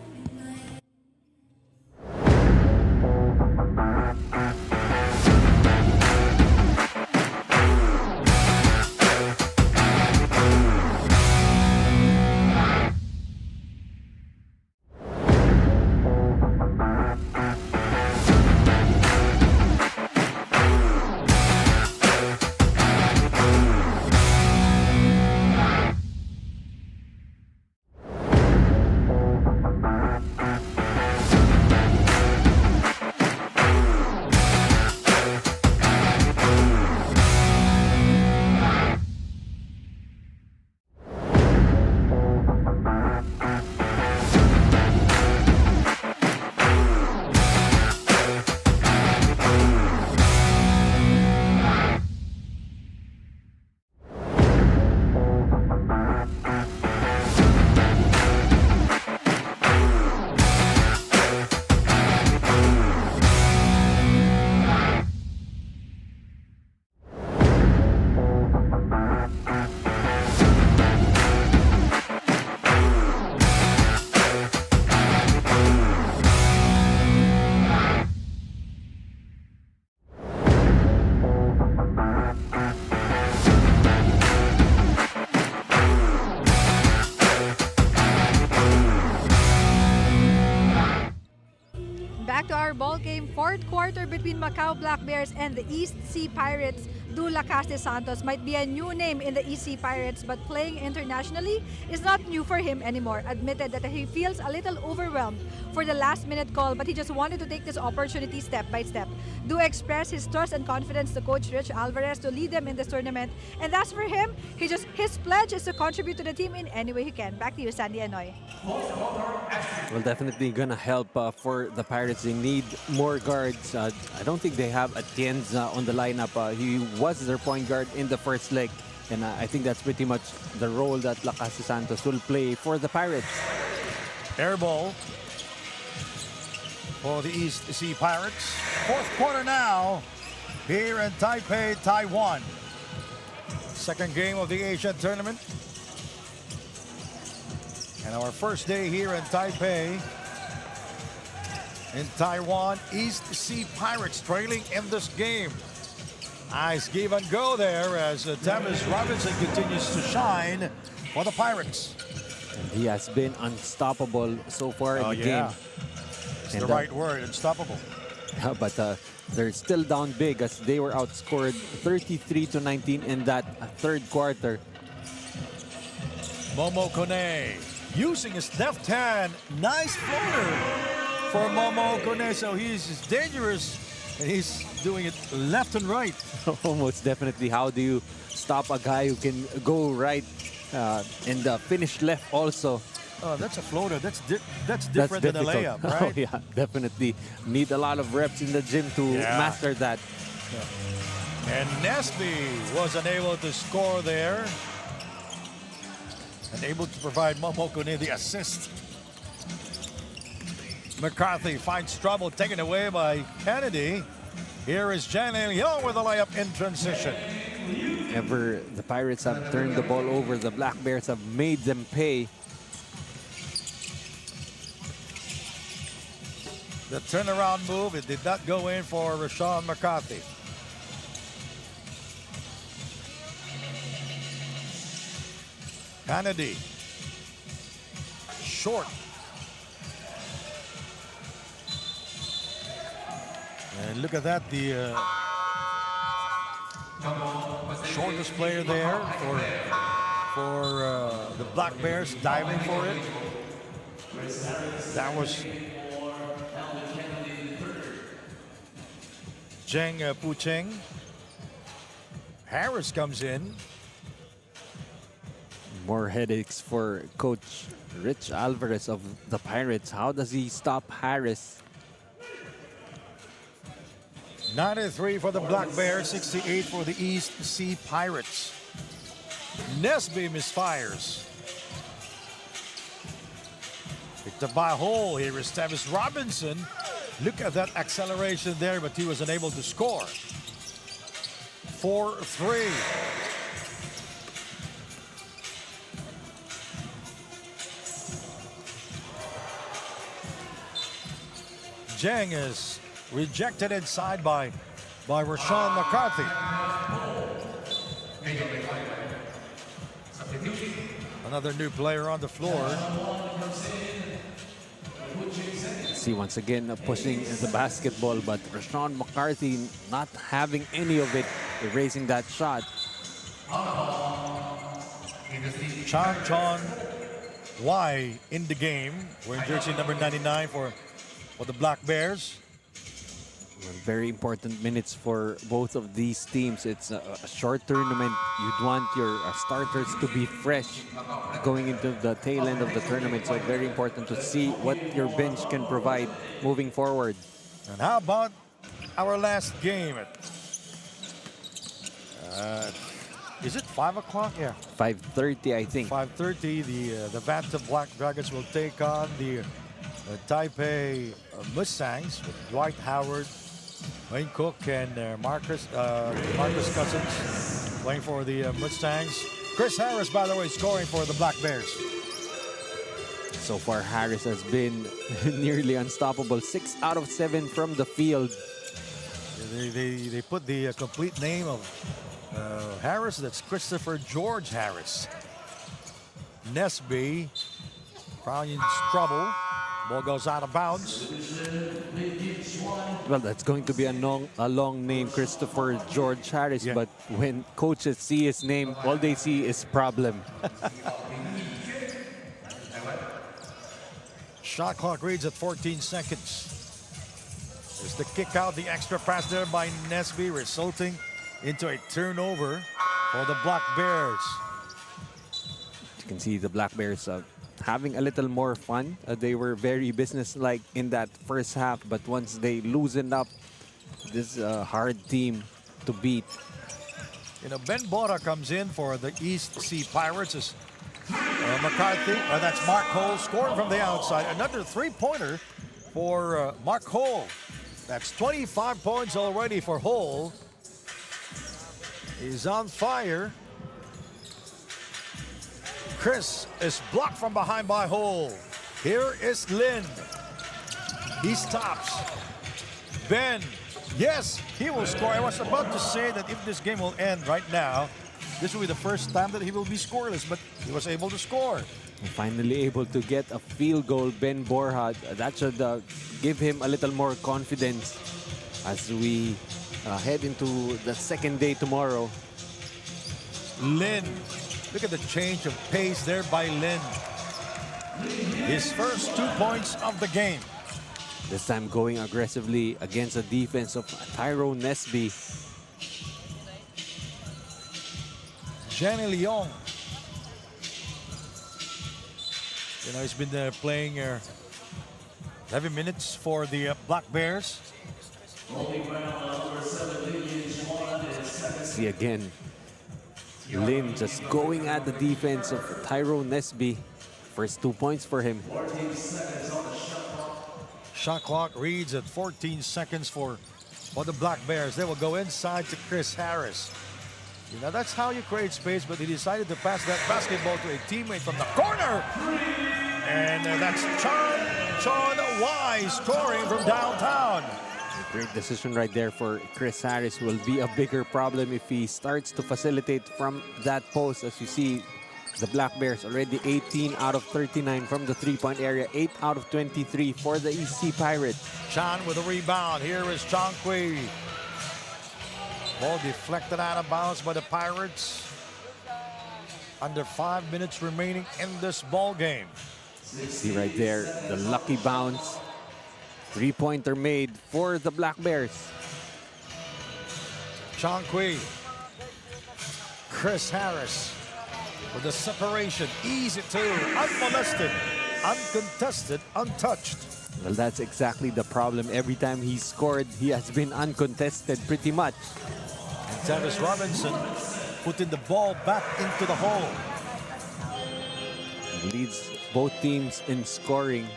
back to our ball game. Fourth quarter between Macau Black Bears and the East Sea Pirates. Dula Castes Santos might be a new name in the East Sea Pirates, but playing internationally is not new for him anymore. Admitted that he feels a little overwhelmed for the last-minute call, but he just wanted to take this opportunity step by step. Do express his trust and confidence to Coach Rich Alvarez to lead them in this tournament. And as for him, his pledge is to contribute to the team in any way he can. Back to you, Sandy Anoy. Well, definitely gonna help for the Pirates. They need more guards. I don't think they have Atienza on the lineup. He was their point guard in the first leg, and I think that's pretty much the role that Lacaste Santos will play for the Pirates. Air ball for the East Sea Pirates. Fourth quarter now here in Taipei, Taiwan. Second game of the Asian tournament. And our first day here in Taipei, in Taiwan, East Sea Pirates trailing in this game. Nice give and go there as Tavis Robinson continues to shine for the Pirates. And he has been unstoppable so far in the game. It's the right word, unstoppable. But they're still down big as they were outscored 33-19 in that third quarter. Momo Kone using his left hand. Nice floater for Momo Kone. So he's dangerous and he's doing it left and right. Almost definitely. How do you stop a guy who can go right and finish left also? Oh, that's a floater. That's different than a layup, right? Oh, yeah, definitely. Need a lot of reps in the gym to master that. And Nesby was unable to score there. And able to provide Momokone the assist. McCarthy finds trouble taken away by Kennedy. Here is Janelle Young with a layup in transition. Ever the Pirates have turned the ball over, the Black Bears have made them pay. The turnaround move, it did not go in for Rashawn McCarthy. Kennedy. Short. And look at that, the shortest player there for the Black Bears diving for it. That was Zheng Pucheng. Harris comes in. More headaches for Coach Rich Alvarez of the Pirates. How does he stop Harris? 93 for the Black Bears, 68 for the East Sea Pirates. Nesby misfires. Picked up by Hole. Here is Tavis Robinson. Look at that acceleration there, but he was unable to score. 4-3. Zheng is rejected inside by Rashawn McCarthy. Another new player on the floor. See once again pushing the basketball, but Rashawn McCarthy not having any of it, erasing that shot. Chong Y in the game, wearing jersey number 99 for the Black Bears. Very important minutes for both of these teams. It's a short tournament. You'd want your starters to be fresh going into the tail end of the tournament. So very important to see what your bench can provide moving forward. And how about our last game? Is it 5 o'clock? Yeah. 5:30, I think. 5:30. The Vanta Black Dragons will take on the Taipei Mustangs with Dwight Howard, Wayne Cook, and Marcus Cousins playing for the Mustangs. Chris Harris, by the way, scoring for the Black Bears. So far, Harris has been nearly unstoppable. 6 out of 7 from the field. They put the complete name of Harris. That's Christopher George Harris. Nesby, probably in trouble. Ball goes out of bounds. Well, that's going to be a long name, Christopher George Harris. Yeah. But when coaches see his name, all they see is problem. Shot clock reads at 14 seconds. There's the kick out, the extra pass there by Nesby, resulting into a turnover for the Black Bears. You can see the Black Bears having a little more fun. They were very businesslike in that first half, but once they loosened up, this hard team to beat. You know, Ben Bora comes in for the East Sea Pirates as McCarthy. That's Mark Hole scoring from the outside. Another three-pointer for Mark Hole. That's 25 points already for Hole. He's on fire. Chris is blocked from behind by Hole. Here is Lin. He stops. Ben, yes, he will score. I was about to say that if this game will end right now, this will be the first time that he will be scoreless, but he was able to score. Finally able to get a field goal, Ben Borja. That should give him a little more confidence as we head into the second day tomorrow. Lin, look at the change of pace there by Lin. His first 2 points of the game. This time going aggressively against the defense of Tyrone Nesby. Jenny Leong. You know, he's been playing 11 minutes for the Black Bears. See again, Lin just going at the defense of Tyrone Nesby. First 2 points for him. Shot clock reads at 14 seconds for the Black Bears. They will go inside to Chris Harris. You know, that's how you create space, but he decided to pass that basketball to a teammate from the corner. And that's Chon Wise scoring from downtown. Great decision right there for Chris Harris. Will be a bigger problem if he starts to facilitate from that post. As you see, the Black Bears already 18 out of 39 from the three-point area, 8 out of 23 for the EC Pirates. Chan with a rebound. Here is Chong Kui. Ball deflected out of bounds by the Pirates. Under 5 minutes remaining in this ball game. See right there, the lucky bounce. Three-pointer made for the Black Bears. Chong Kui. Chris Harris with the separation. Easy too. Unmolested, uncontested, untouched. Well, that's exactly the problem. Every time he scored, he has been uncontested pretty much. And Travis Robinson putting the ball back into the hole. Leads both teams in scoring.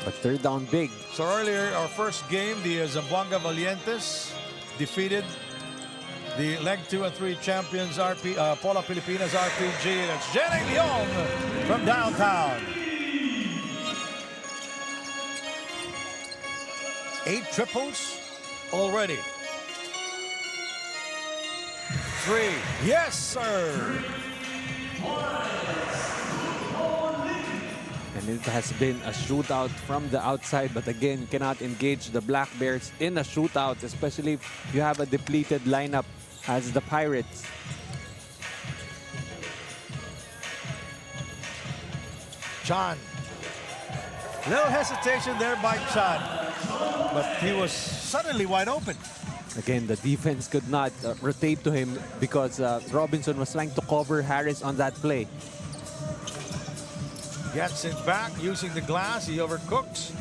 But third down big. So earlier, our first game, the Zamboanga Valientes defeated the leg 2 and 3 champions, Pola Pilipinas RPG. That's Jenny Leong from downtown. 8 triples already. 3. Yes, sir. And it has been a shootout from the outside, but again, cannot engage the Black Bears in a shootout, especially if you have a depleted lineup as the Pirates. Chan. Little hesitation there by Chan, but he was suddenly wide open. Again, the defense could not rotate to him because Robinson was trying to cover Harris on that play. Gets it back using the glass. He overcooks.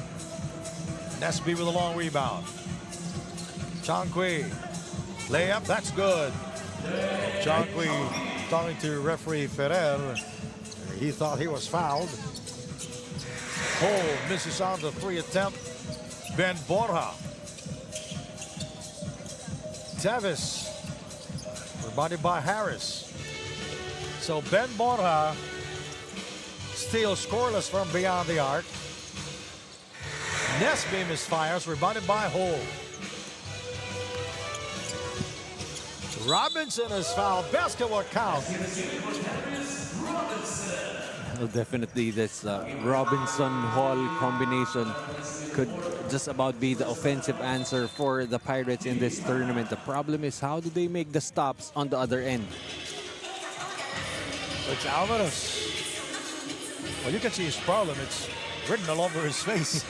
Nesby with a long rebound. Chong Kui. Layup. That's good. Chong Kui talking to referee Ferrer. He thought he was fouled. Hole misses on the 3 attempt. Ben Borja. Tevis. Rebounded by Harris. So Ben Borja still scoreless from beyond the arc. Nesby misfires, rebounded by Hole. Robinson is fouled. Basketball count. Well, definitely, this Robinson Hall combination could just about be the offensive answer for the Pirates in this tournament. The problem is, how do they make the stops on the other end? It's Alvarez. Well, you can see his problem. It's written all over his face.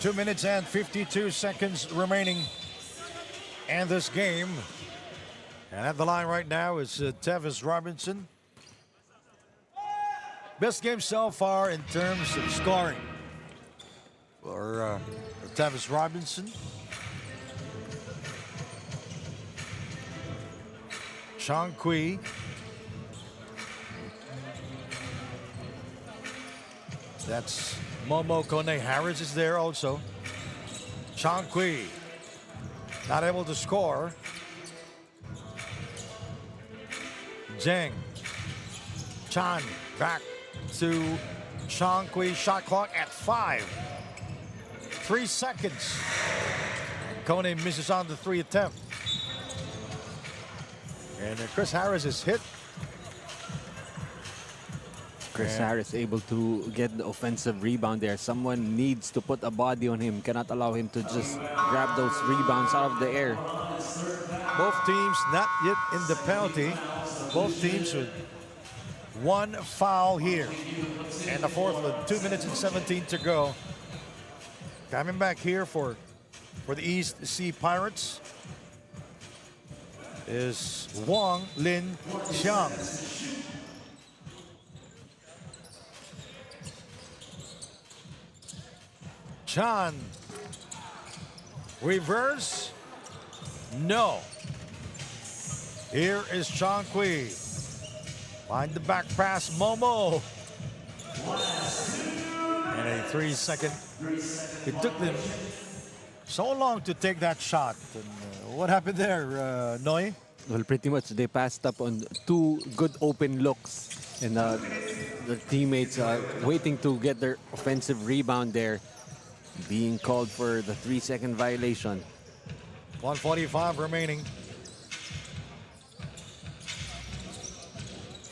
Two minutes and 52 seconds remaining in this game. And at the line right now is Tevis Robinson. Best game so far in terms of scoring for Tevis Robinson. Chong Kui. That's Momo Kone Harris is there also. Chong Kui not able to score. Zheng. Chan back to Chong Kui. Shot clock at 5. 3 seconds. And Kone misses on the 3 attempt. And Chris Harris is hit. Chris Harris able to get the offensive rebound there. Someone needs to put a body on him. Cannot allow him to just grab those rebounds out of the air. Both teams not yet in the penalty. Both teams with 1 foul here. And the fourth with 2 minutes and 17 to go. Coming back here for the East Sea Pirates is Wong Lin Xiang. Chan. Reverse. No. Here is Chong Kui. Find the back pass, Momo. And a 3-second. It took them so long to take that shot. And, what happened there, Noy? Well, pretty much they passed up on 2 good open looks. And the teammates waiting to get their offensive rebound there. Being called for the 3-second violation. 1:45 remaining.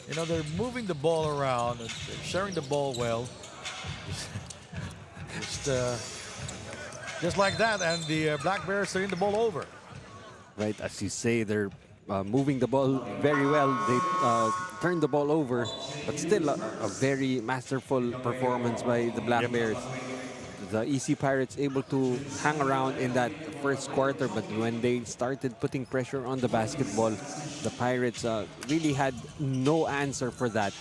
You know, they're moving the ball around, and they're sharing the ball well. Just like that, and the Black Bears turning the ball over. Right, as you say, they're moving the ball very well. They turned the ball over, but still a very masterful performance by the Black Bears. The EC Pirates able to hang around in that first quarter, but when they started putting pressure on the basketball, the Pirates really had no answer for that.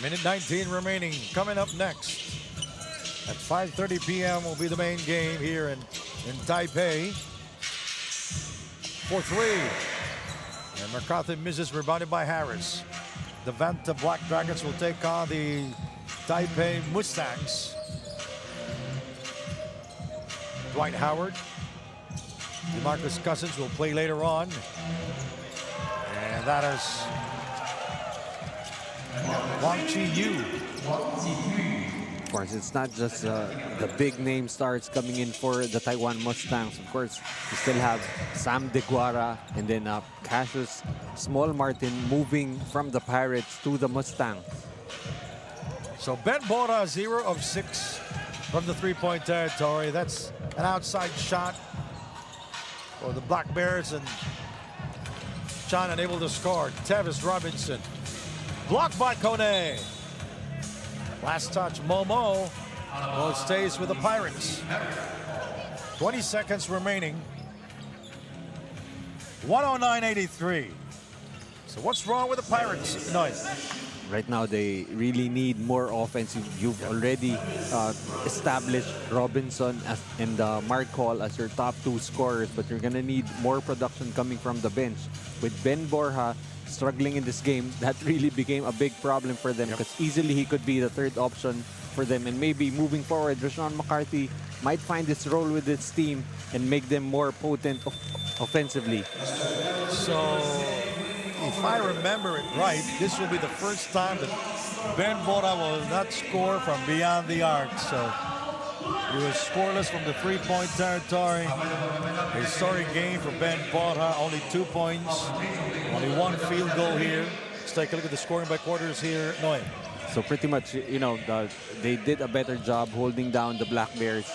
Minute 19 remaining. Coming up next at 5:30 p.m. will be the main game here in Taipei. 4-3. And McCarthy misses, rebounded by Harris. The Vanta Black Dragons will take on the Taipei Mustangs. Dwight Howard. DeMarcus Cousins will play later on. And that is Wang Chi-Yu. Of course, it's not just the big name stars coming in for the Taiwan Mustangs. Of course, you still have Sam DeGuara and then Cassius Small Martin moving from the Pirates to the Mustangs. So Ben Bora, 0 of 6 from the three-point territory. That's an outside shot for the Black Bears, and Chan unable to score. Tevis Robinson blocked by Kone. Last touch, Momo. Well, it stays with the Pirates. 20 seconds remaining. 109.83. So what's wrong with the Pirates? No. Right now, they really need more offense. You've already established Robinson and Mark Hall as your top 2 scorers, but you're going to need more production coming from the bench. With Ben Borja struggling in this game, that really became a big problem for them, because easily he could be the 3rd option for them. And maybe moving forward, Rashawn McCarthy might find this role with this team and make them more potent offensively. So, if I remember it right, this will be the first time that Ben Bora will not score from beyond the arc. So he was scoreless from the three-point territory. A historic game for Ben Bora, only 2 points, only 1 field goal here. Let's take a look at the scoring by quarters here. Noe. So pretty much, you know, they did a better job holding down the Black Bears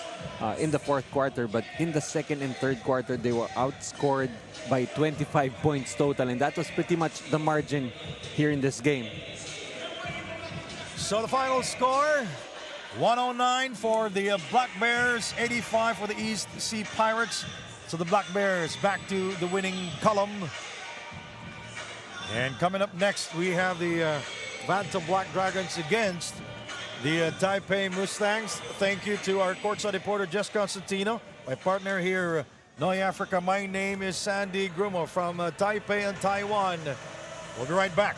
in the 4th quarter, but in the 2nd and 3rd quarter, they were outscored by 25 points total, and that was pretty much the margin here in this game. So the final score, 109 for the Black Bears, 85 for the East Sea Pirates. So the Black Bears back to the winning column. And coming up next, we have the Bantam Black Dragons against the Taipei Mustangs. Thank you to our courtside reporter, Jess Constantino. My partner here, Noy Africa. My name is Sandy Grumo from Taipei and Taiwan. We'll be right back.